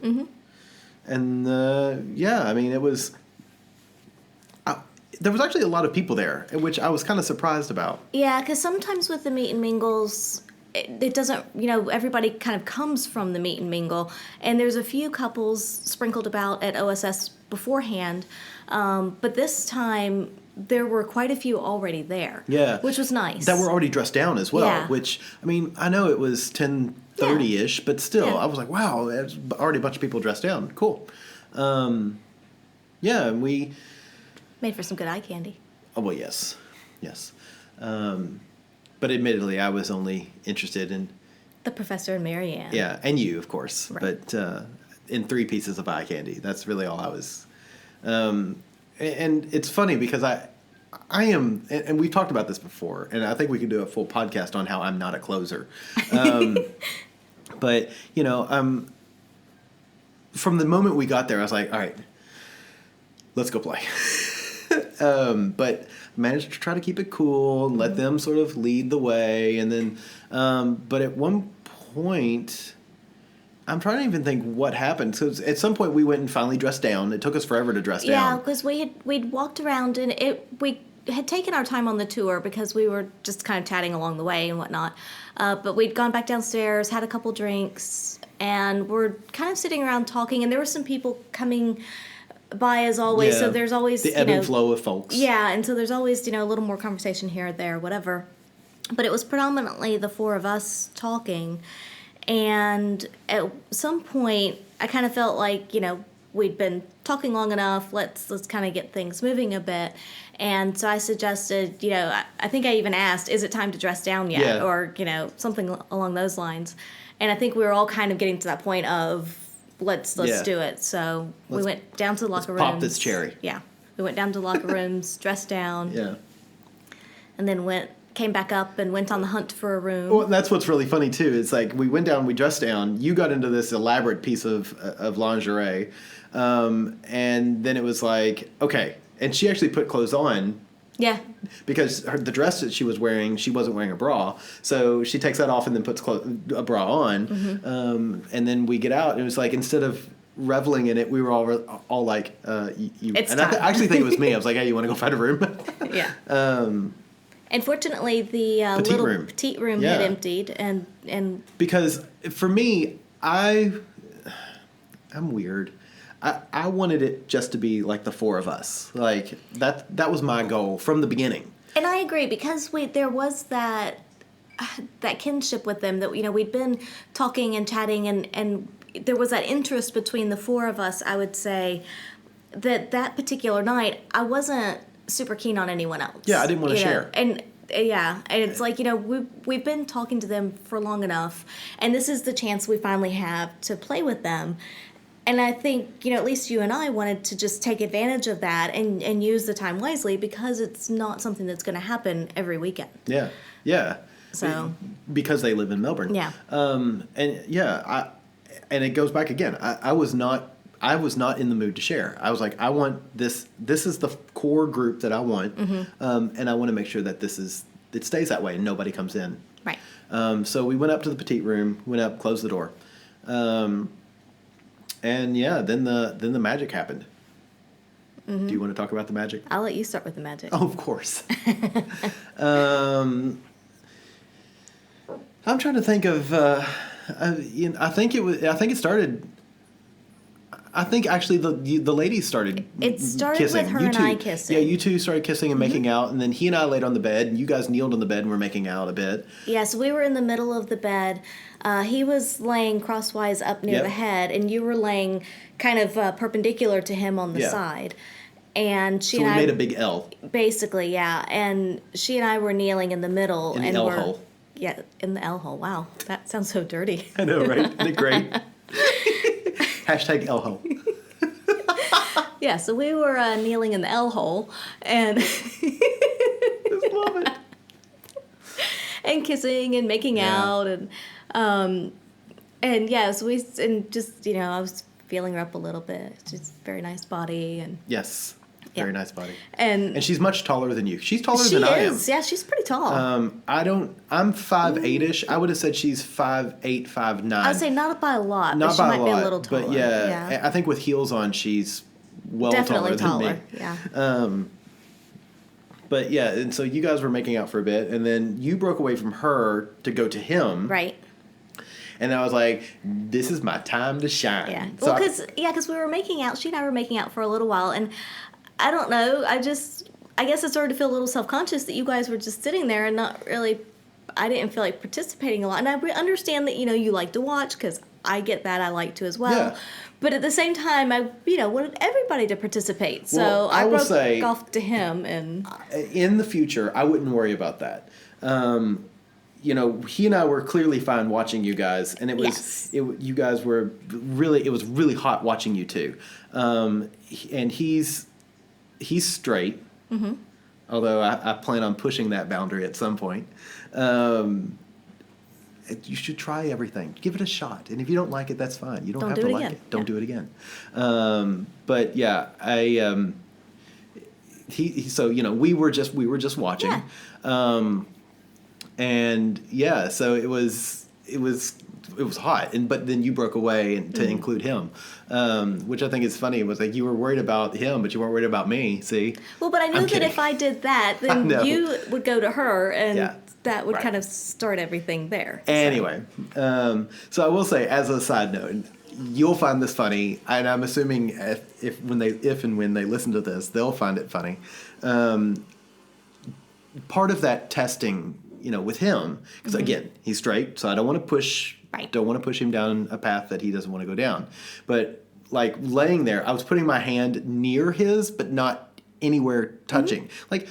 And it was... there was actually a lot of people there, which I was kind of surprised about. Yeah, because sometimes with the meet and mingles... It doesn't, everybody kind of comes from the meet and mingle. And there's a few couples sprinkled about at OSS beforehand. But this time, there were quite a few already there. Yeah. Which was nice. That were already dressed down as well. Which, I know it was 10:30-ish, but still, I was like, wow, there's already a bunch of people dressed down. Cool. And we... made for some good eye candy. Oh, well, yes. Yes. But admittedly, I was only interested in... the Professor and Mary Ann. Yeah, and you, of course. Right. But in 3 pieces of eye candy. That's really all I was... and it's funny because I am... and we've talked about this before, and I think we could do a full podcast on how I'm not a closer. But, from the moment we got there, I was like, all right, let's go play. But... managed to try to keep it cool and let them sort of lead the way. And then, but at one point, I'm trying to even think what happened. So at some point we went and finally dressed down. It took us forever to dress down. Yeah, because we'd walked around and we had taken our time on the tour because we were just kind of chatting along the way and whatnot. But we'd gone back downstairs, had a couple drinks, and we're kind of sitting around talking. And there were some people coming by as always, so there's always the ebb and flow of folks. Yeah, and so there's always a little more conversation here or there, whatever. But it was predominantly the 4 of us talking, and at some point I kind of felt like we'd been talking long enough. Let's kind of get things moving a bit, and so I suggested I think I even asked, is it time to dress down yet, or something along those lines, and I think we were all kind of getting to that point of. Let's do it. So we went down to the locker rooms. Pop this cherry. Yeah. We went down to the locker rooms, dressed down. Yeah. And then came back up and went on the hunt for a room. Well, that's what's really funny too. It's like we went down, we dressed down. You got into this elaborate piece of lingerie. And then it was like, okay. And she actually put clothes on. Yeah. Because the dress that she was wearing, she wasn't wearing a bra. So she takes that off and then puts a bra on. And then we get out. And it was like, instead of reveling in it, we were all like, it's and time. I actually think it was me. I was like, hey, you want to go find a room? Yeah. And fortunately, the petite room had emptied. And because for me, I'm weird. I wanted it just to be like the four of us. Like that was my goal from the beginning. And I agree, because there was that kinship with them, that we'd been talking and chatting, and there was that interest between the four of us. I would say that particular night I wasn't super keen on anyone else. Yeah, I didn't want to share. And yeah, and it's like, we've been talking to them for long enough, and this is the chance we finally have to play with them. And I think, at least you and I wanted to just take advantage of that and use the time wisely, because it's not something that's going to happen every weekend. Yeah, yeah. So because they live in Melbourne. Yeah. And it goes back again. I was not in the mood to share. I was like, I want this. This is the core group that I want, and I want to make sure that it stays that way and nobody comes in. Right. So we went up to the petite room, closed the door. And yeah, then the magic happened. Do you want to talk about the magic? I'll let you start with the magic. Oh, of course. I'm trying to think of. I think it started. I think actually the ladies started. It started kissing. with her and I kissing. Yeah, you two started kissing and making out, and then he and I laid on the bed, and you guys kneeled on the bed and were making out a bit. Yeah, so we were in the middle of the bed. He was laying crosswise up near the head, and you were laying kind of perpendicular to him on the side. And So we made a big L. Basically, yeah. And she and I were kneeling in the middle. In the L hole. Yeah, in the L hole. Wow, that sounds so dirty. I know, right? Isn't it great? Hashtag L hole. Yeah, so we were kneeling in the L hole, and Just love it. and kissing and making out, and yeah, so I was feeling her up a little bit. She's a very nice body, and Yes. Very nice body. And she's much taller than you. She's taller than I am. Yeah, she's pretty tall. I'm 5'8"-ish. I would have said she's 5'8", 5'9". I'd say not by a lot, Not but she by might a lot, be a little taller. but yeah, I think with heels on, she's Definitely taller than me. Yeah. But yeah, and so you guys were making out for a bit, and then you broke away from her to go to him. Right. And I was like, this is my time to shine. Yeah. So Well, because we were making out. She and I were making out for a little while, and I don't know. I guess I started to feel a little self-conscious that you guys were just sitting there and not really. I didn't feel like participating a lot, and I understand that you like to watch, because I get that. I like to as well. Yeah. But at the same time, I wanted everybody to participate. So Well, I will say, broke off to him, and in the future, I wouldn't worry about that. He and I were clearly fine watching you guys, and it was you guys were really. It was really hot watching you two, and he's straight. Mm-hmm. Although I plan on pushing that boundary at some point. You should try everything. Give it a shot, and if you don't like it, that's fine. You don't have to like it. Don't do it again. But yeah, So we were just watching. Yeah. And yeah, so it was hot, but then you broke away to include him, which I think is funny. It was like you were worried about him, but you weren't worried about me. See? Well, but I knew that if I did that, then you would go to her, and that would kind of start everything there. Anyway, so I will say, as a side note, you'll find this funny, and I'm assuming if and when they listen to this, they'll find it funny. Part of that testing, with him, because again, he's straight, so I don't want to push. Right. Don't want to push him down a path that he doesn't want to go down. But like laying there, I was putting my hand near his, but not anywhere touching, like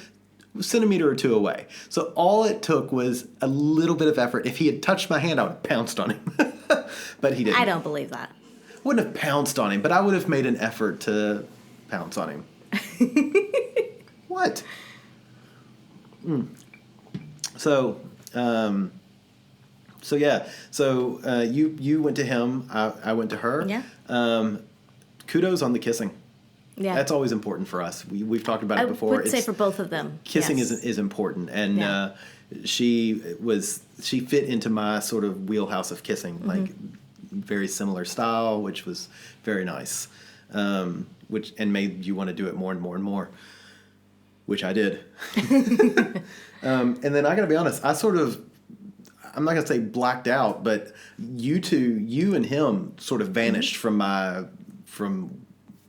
a centimeter or two away. So all it took was a little bit of effort. If he had touched my hand, I would have pounced on him. But he didn't. I don't believe that. Wouldn't have pounced on him, but I would have made an effort to pounce on him. What? So, you went to him. I went to her. Yeah. Kudos on the kissing. Yeah. That's always important for us. We've talked about it before. I would say for both of them. Kissing yes. is important, and she fit into my sort of wheelhouse of kissing, like very similar style, which was very nice, which made you want to do it more and more and more, which I did. And then I got to be honest, I'm not going to say blacked out, but you and him sort of vanished from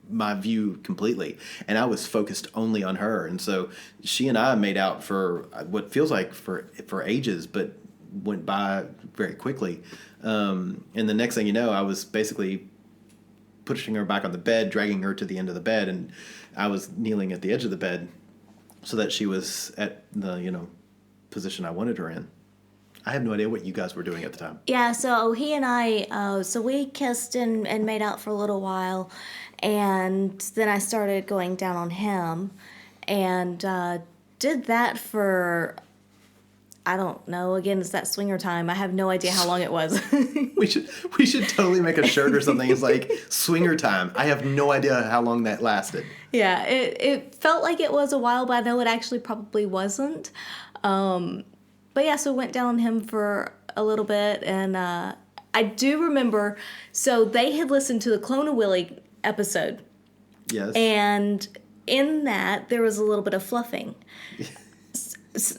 my view completely, and I was focused only on her. And so she and I made out for what feels like for ages, but went by very quickly. And the next thing you know, I was basically pushing her back on the bed, dragging her to the end of the bed, and I was kneeling at the edge of the bed so that she was at the position I wanted her in. I have no idea what you guys were doing at the time. Yeah, so he and I, so we kissed and made out for a little while, and then I started going down on him, and did that for, I don't know, again, it's that swinger time. I have no idea how long it was. We should totally make a shirt or something. It's like swinger time. I have no idea how long that lasted. Yeah, it felt like it was a while, but I know it actually probably wasn't. But yeah, so went down on him for a little bit, and I do remember, so they had listened to the Clone of Willy episode. Yes. And in that, there was a little bit of fluffing.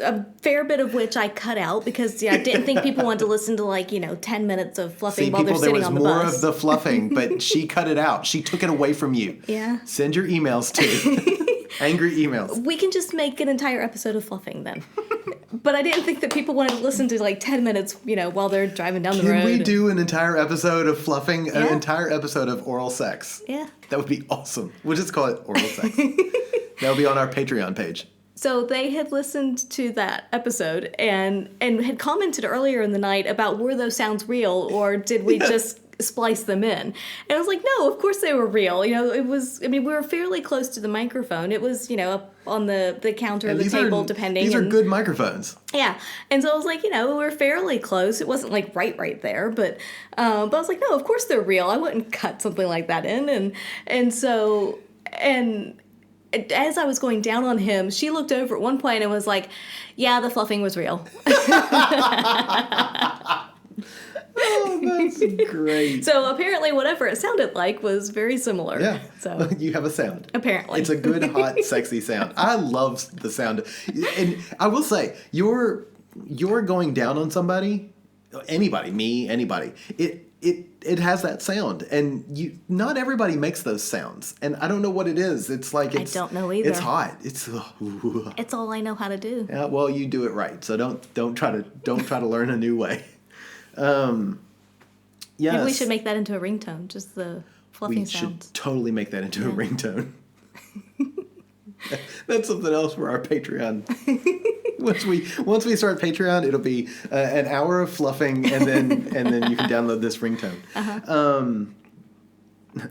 A fair bit of which I cut out because I didn't think people wanted to listen to 10 minutes of fluffing while they're sitting on the bus. There was more of the fluffing, but she cut it out. She took it away from you. Yeah. Send your emails to angry emails. We can just make an entire episode of fluffing then. But I didn't think that people wanted to listen to 10 minutes, while they're driving down the road. Can we do an entire episode of fluffing? Yeah. An entire episode of oral sex? Yeah. That would be awesome. We'll just call it oral sex. That'll be on our Patreon page. So they had listened to that episode and had commented earlier in the night about were those sounds real or did we just splice them in? And I was like, no, of course they were real. It was, we were fairly close to the microphone. It was, up on the counter or the table, depending. These are good microphones. Yeah. And so I was like, we're fairly close. It wasn't right there. But I was like, no, of course they're real. I wouldn't cut something like that in. And so as I was going down on him, she looked over at one point and was like, yeah, the fluffing was real. Oh, that's great. So apparently whatever it sounded like was very similar. Yeah. So you have a sound. Apparently. It's a good, hot, sexy sound. I love the sound. And I will say, you're going down on somebody, anybody, me, anybody. It has that sound, and not everybody makes those sounds, and I don't know what it is. It's like I don't know either. It's hot. It's all I know how to do. Yeah, well, you do it right, so don't try to learn a new way. Yes. Maybe we should make that into a ringtone, just the fluffing sounds. We should totally make that into a ringtone. That's something else for our Patreon. Once we start Patreon, it'll be an hour of fluffing, and then you can download this ringtone. Uh-huh.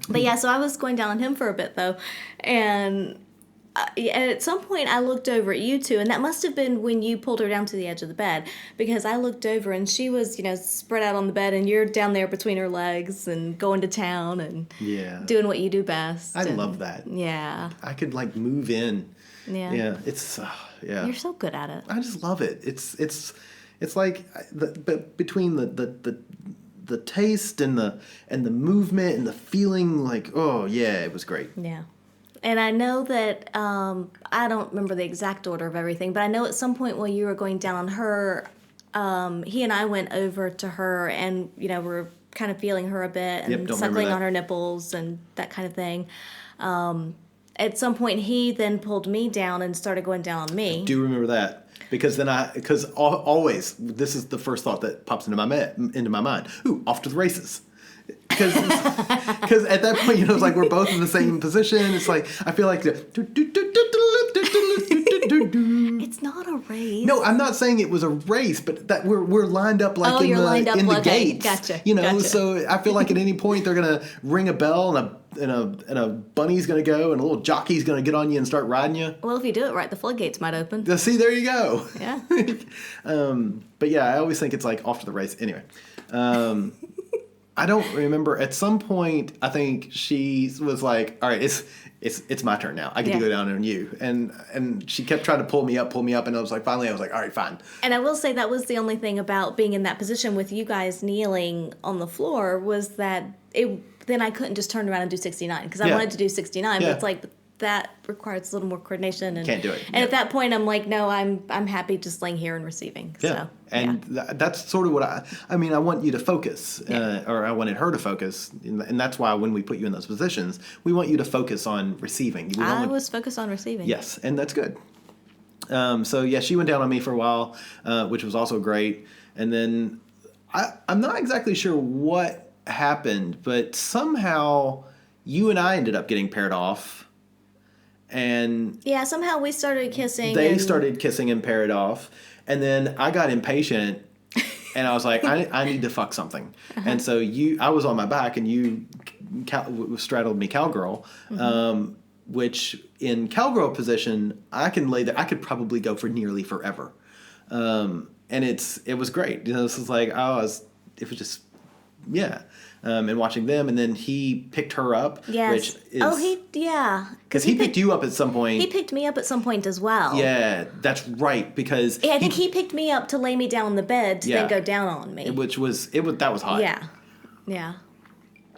But yeah, so I was going down on him for a bit though, and at some point I looked over at you two, and that must have been when you pulled her down to the edge of the bed, because I looked over and she was spread out on the bed, and you're down there between her legs and going to town and doing what you do best. I love that. Yeah, I could move in. Yeah, it's You're so good at it. I just love it. It's like between the taste and the movement and the feeling, it was great. Yeah. And I know that, I don't remember the exact order of everything, but I know at some point while you were going down on her, he and I went over to her and, were kind of feeling her a bit and suckling on her nipples and that kind of thing. At some point, he then pulled me down and started going down on me. I do remember that. Because always, this is the first thought that pops into my mind. Ooh, off to the races. Because at that point, it's like we're both in the same position. It's like, I feel like it's not a race. No, I'm not saying it was a race, but that we're lined up in the gates. Gotcha. So I feel like at any point they're gonna ring a bell and a bunny's gonna go and a little jockey's gonna get on you and start riding you. Well, if you do it right, the floodgates might open. See, there you go. Yeah. But yeah, I always think it's like off to the race. Anyway. I don't remember. At some point, I think she was like, "All right, it's my turn now. I get to go down on you." And she kept trying to pull me up, and I was like, finally, I was like, "All right, fine." And I will say that was the only thing about being in that position with you guys kneeling on the floor was that then I couldn't just turn around and do 69 because I wanted to do 69, but it's like that requires a little more coordination. And Can't do it. And at that point, I'm like, no, I'm happy just laying here and receiving. Yeah. So, And that's sort of what I mean, I want you to focus, or I wanted her to focus. And that's why when we put you in those positions, we want you to focus on receiving. I was focused on receiving. Yes. And that's good. So yeah, she went down on me for a while, which was also great. And then I'm not exactly sure what happened, but somehow you and I ended up getting paired off. And yeah, somehow we started kissing. They started kissing and paired off. And then I got impatient and I was like, I need to fuck something. And so I was on my back and you straddled me cowgirl, which in cowgirl position, I can lay there. I could probably go for nearly forever. And it was great. You know, this was like, it was just, and watching them, and then he picked her up. Yes. Which is, because he picked you up at some point. He picked me up at some point as well. Yeah, that's right. Because I think he picked me up to lay me down on the bed to then go down on me. Which was that was hot. Yeah.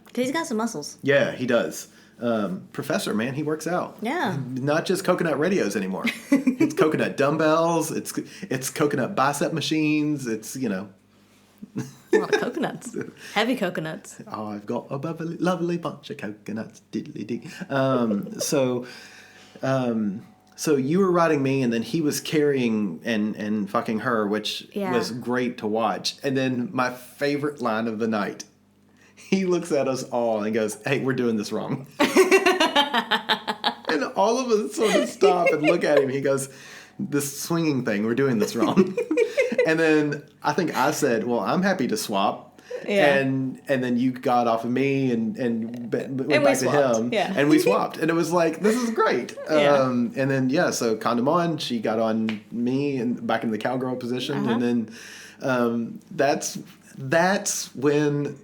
Because he's got some muscles. Yeah, he does. Professor, man, he works out. Yeah. Not just coconut radios anymore. It's coconut dumbbells. It's coconut bicep machines. It's, A lot of coconuts. Heavy coconuts. Oh, I've got a lovely bunch of coconuts. Diddly dee. So you were riding me, and then he was carrying and fucking her, which was great to watch. And then my favorite line of the night, he looks at us all and goes, "Hey, we're doing this wrong." And all of us sort of stop and look at him. He goes, "This swinging thing, we're doing this wrong." And then I think I said, "Well, I'm happy to swap." Yeah. And then you got off of me and went back to him. Yeah. And we swapped. And it was like, this is great. And then, so condom on, she got on me and back in the cowgirl position. And then that's when,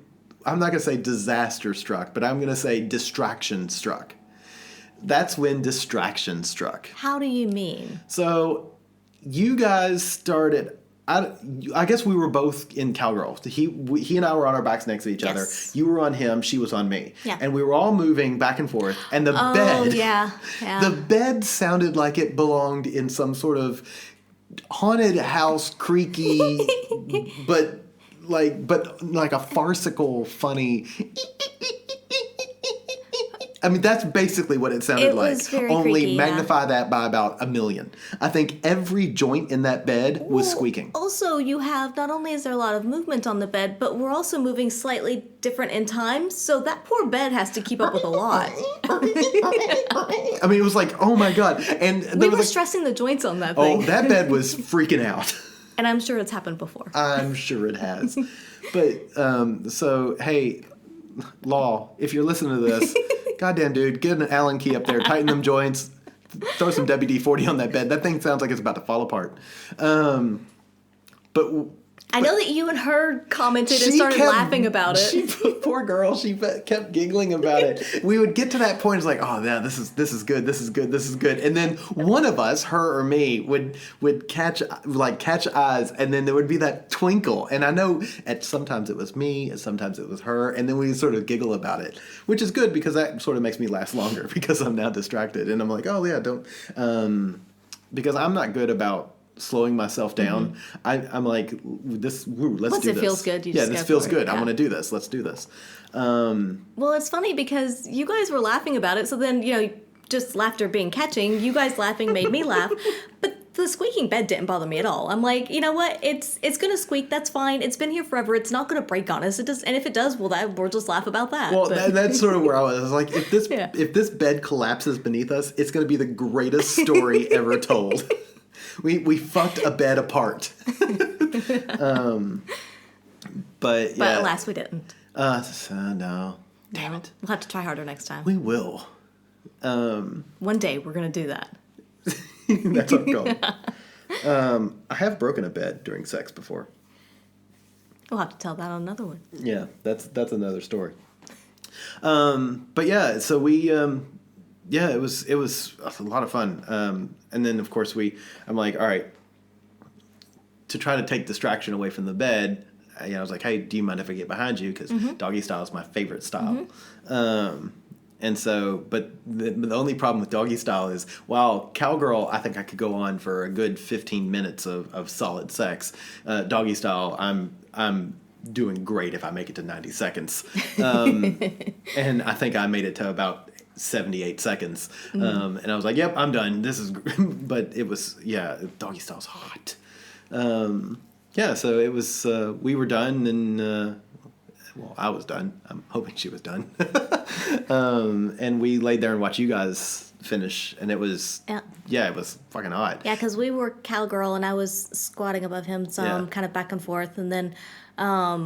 I'm not going to say disaster struck, but I'm going to say distraction struck. That's when distraction struck. How do you mean? So you guys started... I guess we were both in cowgirl. He and I were on our backs next to each other. You were on him, she was on me. Yeah. And we were all moving back and forth. And the bed... The bed sounded like it belonged in some sort of haunted house, creaky, but like a farcical, funny... I mean, that's basically what it sounded like. Was very Only creaky, magnify that by about 1,000,000. I think every joint in that bed was squeaking. Also, you have, not only is there a lot of movement on the bed, but we're also moving slightly different in time, so that poor bed has to keep up with a lot. I mean, it was like, oh my God. And we were stressing the joints on that thing. Oh, that bed was freaking out. And I'm sure it's happened before. I'm sure it has. But, so, hey, Law, if you're listening to this... Goddamn, dude, get an Allen key up there, tighten them joints, throw some WD-40 on that bed. That thing sounds like it's about to fall apart. But I know that you and her commented and started laughing about it. Poor girl, she kept giggling about it. We would get to that point, it's like, oh yeah, this is good, this is good, this is good. And then one of us, her or me, would catch eyes, and then there would be that twinkle. And I know sometimes it was me, and sometimes it was her, and then we sort of giggle about it, which is good because that sort of makes me last longer because I'm now distracted. And I'm like, oh yeah, don't, because I'm not good about slowing myself down. I'm like, let's do this. Once it feels good, you just this feels good. I want to do this. Let's do this. Well, it's funny because you guys were laughing about it, so then, just laughter being catching, you guys laughing made me laugh, but the squeaking bed didn't bother me at all. I'm like, you know what? It's gonna squeak. That's fine. It's been here forever. It's not gonna break on us. It does, and if it does, we'll just laugh about that. Well, that's sort of where I was. I was like, if this bed collapses beneath us, it's gonna be the greatest story ever told. We fucked a bed apart. But alas, we didn't. No. Damn it. We'll have to try harder next time. We will. One day we're gonna do that. That's our goal. I have broken a bed during sex before. We'll have to tell that on another one. Yeah, that's another story. But yeah, so we. It was a lot of fun. And then, of course, I'm like, all right, to try to take distraction away from the bed, I was like, hey, do you mind if I get behind you? Because doggy style is my favorite style. And so, but the only problem with doggy style is, while cowgirl, I think I could go on for a good 15 minutes of solid sex. Doggy style, I'm doing great if I make it to 90 seconds. And I think I made it to about 78 seconds. And I was like, yep, I'm done. This is, but it was, doggy style's hot. So it was, we were done, and, well, I was done. I'm hoping she was done. And we laid there and watched you guys finish, and it was, it was fucking hot. Yeah, because we were cowgirl, and I was squatting above him some, kind of back and forth, and then I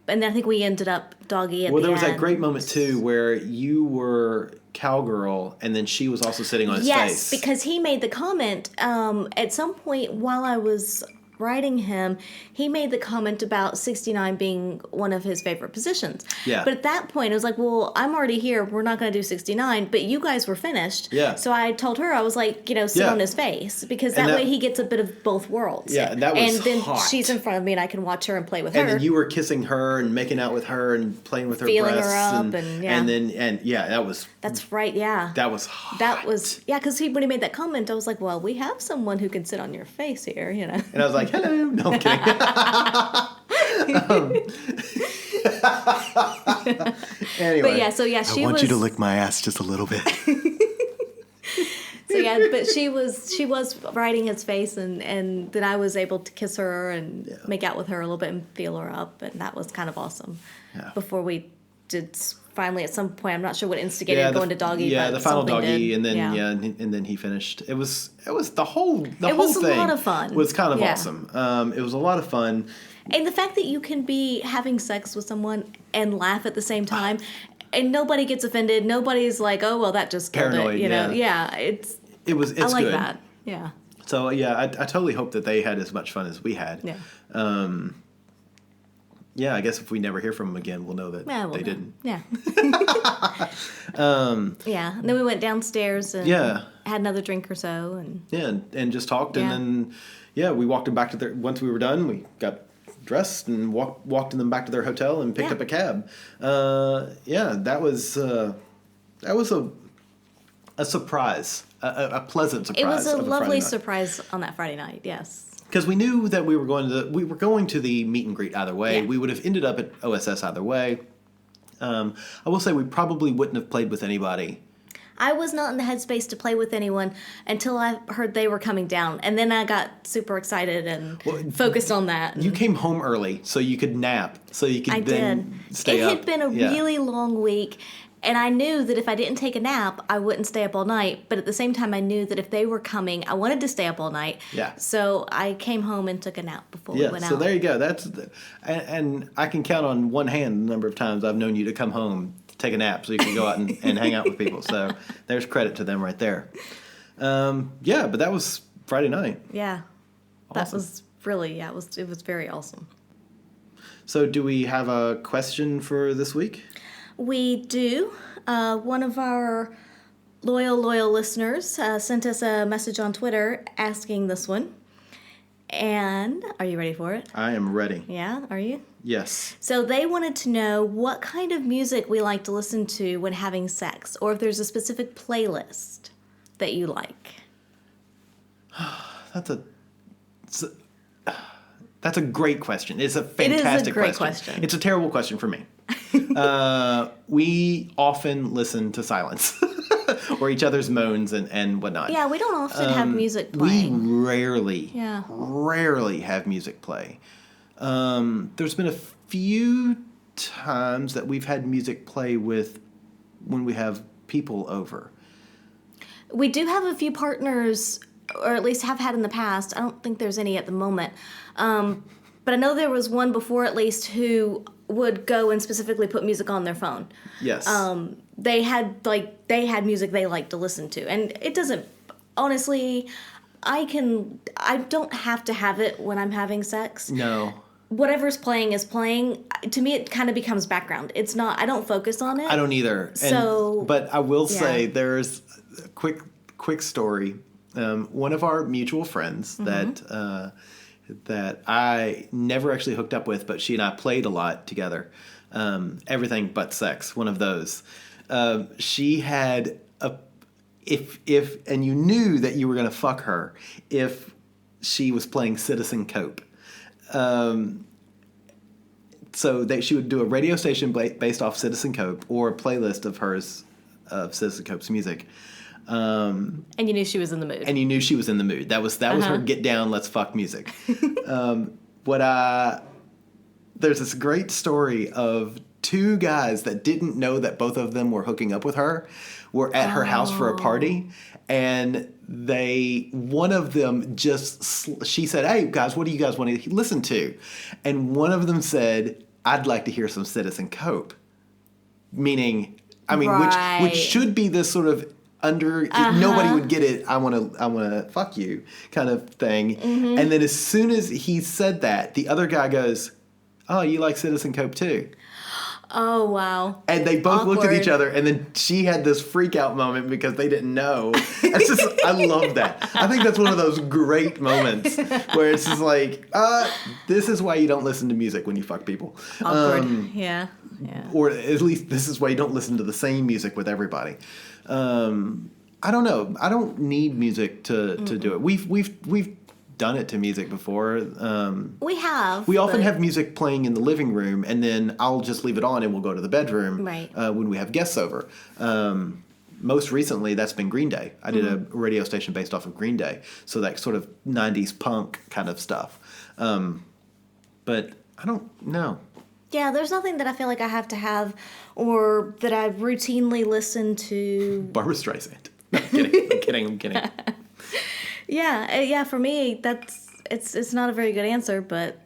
think we ended up doggy at the end. Well, there was that great moment, too, where you were cowgirl, and then she was also sitting on his face. Yes, because he made the comment at some point while I was writing him, he made the comment about 69 being one of his favorite positions. Yeah. But at that point, it was like, well, I'm already here. We're not going to do 69, but you guys were finished. Yeah. So I told her, I was like, sit on his face, because that way he gets a bit of both worlds. Yeah, and that was And then hot. she's in front of me, and I can watch her and play with her. And then you were kissing her and making out with her and playing with her Feeling her breasts. up, that was... That's right, yeah. That was hot. That was, because when he made that comment, I was like, well, we have someone who can sit on your face here, And I was like, hello. No, I'm kidding. Anyway. But she I want was... you to lick my ass just a little bit. So but she was riding his face, and then I was able to kiss her and make out with her a little bit and feel her up, and that was kind of awesome. Yeah. Before we did finally, at some point, I'm not sure what instigated going to doggy. Yeah, but the final doggy, did. and then and then he finished. It was the whole thing. It was a lot of fun. Was kind of awesome. It was a lot of fun. And the fact that you can be having sex with someone and laugh at the same time, and nobody gets offended. Nobody's like, oh well, that just killed Paranoid, it. It's I like good. that. Yeah. So I totally hope that they had as much fun as we had. Yeah. I guess if we never hear from them again, we'll know that they didn't. Yeah. And then we went downstairs and had another drink or so, and just talked, and then we walked them back to their. Once we were done, we got dressed and walked them back to their hotel and picked up a cab. That was a surprise, a pleasant surprise. It was a of lovely Friday night. surprise on that Friday night. Yes. Because we knew that we were going to the meet and greet either way. Yeah. We would have ended up at OSS either way. I will say we probably wouldn't have played with anybody. I was not in the headspace to play with anyone until I heard they were coming down, and then I got super excited and focused on that. You came home early so you could nap, so you could stay up. It had been a really long week, and I knew that if I didn't take a nap, I wouldn't stay up all night. But at the same time, I knew that if they were coming, I wanted to stay up all night. Yeah. So I came home and took a nap before we went out. So there you go. And I can count on one hand the number of times I've known you to come home, take a nap, so you can go out and hang out with people. So there's credit to them right there. But that was Friday night. Yeah. Awesome. That was really, it was very awesome. So do we have a question for this week? We do. One of our loyal listeners sent us a message on Twitter asking this one. And are you ready for it? I am ready. Yeah, are you? Yes. So they wanted to know what kind of music we like to listen to when having sex, or if there's a specific playlist that you like. That's a great question. It's a fantastic great question. It's a terrible question for me. We often listen to silence or each other's moans and whatnot. Yeah, we don't often have music We playing. rarely have music play. There's been a few times that we've had music play when we have people over. We do have a few partners, or at least have had in the past. I don't think there's any at the moment. But I know there was one before, at least, who would go and specifically put music on their phone. Yes. They had music they liked to listen to, and it doesn't. Honestly, I don't have to have it when I'm having sex. No. Whatever's playing is playing. To me, it kind of becomes background. It's not. I don't focus on it. I don't either. But I will say there's a quick story. One of our mutual friends that I never actually hooked up with, but she and I played a lot together. Everything but sex, one of those. she had if and you knew that you were going to fuck her if she was playing Citizen Cope. So that she would do a radio station based off Citizen Cope or a playlist of hers of Citizen Cope's music. And you knew she was in the mood. And you knew she was in the mood. That was her get down, let's fuck music. There's this great story of two guys that didn't know that both of them were hooking up with her, were at her house for a party, and one of them she said, "Hey guys, what do you guys want to listen to?" And one of them said, "I'd like to hear some Citizen Cope," meaning, which should be this sort of nobody would get it. I want to fuck you kind of thing. Mm-hmm. And then as soon as he said that, the other guy goes, "Oh, you like Citizen Cope too?" Oh, wow. And they both looked at each other, and then she had this freak out moment because they didn't know. I love that. I think that's one of those great moments where it's just like, this is why you don't listen to music when you fuck people. Awkward. Yeah. Or at least this is why you don't listen to the same music with everybody. I don't know. I don't need music to do it. We've done it to music before. We have. We often have music playing in the living room, and then I'll just leave it on, and we'll go to the bedroom when we have guests over. Most recently, that's been Green Day. I did a radio station based off of Green Day, so that sort of 90s punk kind of stuff. But I don't know. Yeah, there's nothing that I feel like I have to have or that I routinely listen to. Barbra Streisand. No, I'm kidding. Yeah, for me, it's not a very good answer, but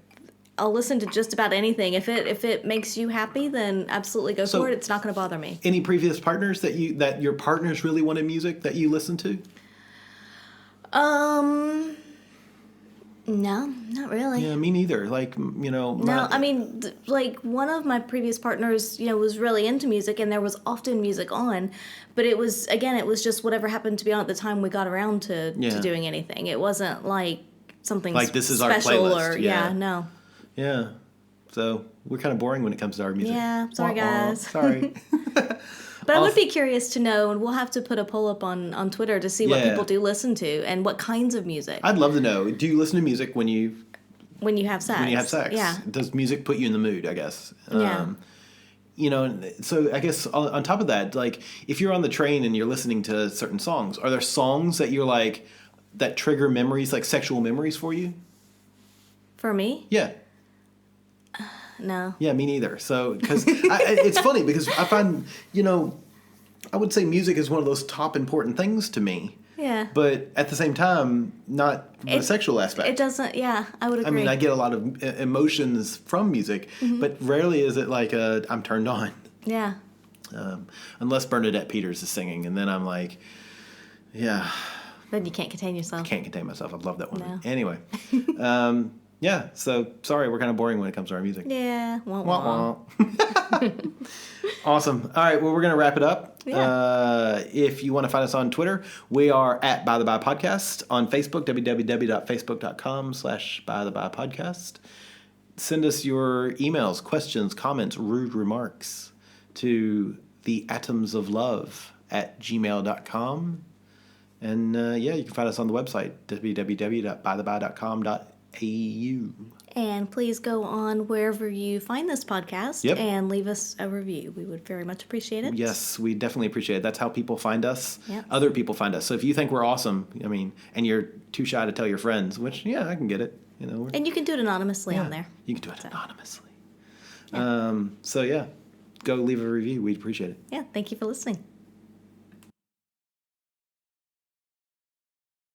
I'll listen to just about anything. If it makes you happy, then absolutely go for it. It's not going to bother me. Any previous partners that your partners really wanted music that you listened to? No, not really. Yeah, me neither. No, I mean, one of my previous partners, was really into music, and there was often music on, but it was just whatever happened to be on at the time we got around to doing anything. It wasn't like something like this is special our playlist. No. Yeah. So we're kind of boring when it comes to our music. Yeah, sorry guys. Sorry. But I would be curious to know, and we'll have to put a poll up on Twitter to see what people do listen to and what kinds of music. I'd love to know. Do you listen to music when you have sex? When you have sex. Yeah. Does music put you in the mood, I guess? Yeah. So I guess on top of that, like if you're on the train and you're listening to certain songs, are there songs that you're like that trigger memories, like sexual memories for you? For me? Yeah. No. Yeah, me neither. So, because it's funny because I find, I would say music is one of those top important things to me. Yeah. But at the same time, not the sexual aspect. It doesn't, I would agree. I mean, I get a lot of emotions from music, but rarely is it like I'm turned on. Yeah. Unless Bernadette Peters is singing, and then I'm like, yeah. Then you can't contain yourself. I can't contain myself. I love that woman. No. Anyway. Yeah, so sorry, we're kind of boring when it comes to our music. Yeah. Wah. Awesome. All right, well, we're going to wrap it up. Yeah. If you want to find us on Twitter, we are at By the By Podcast. On Facebook, www.facebook.com/bythebyypodcast. Send us your emails, questions, comments, rude remarks to theatomsoflove@gmail.com. And you can find us on the website, www.bytheby.com.au. And please go on wherever you find this podcast and leave us a review. We would very much appreciate it. Yes, we definitely appreciate it. That's how people find us. Yep. Other people find us. So if you think we're awesome, and you're too shy to tell your friends, which, I can get it. And you can do it anonymously on there. You can do it anonymously. Yeah. Go leave a review. We'd appreciate it. Yeah, thank you for listening.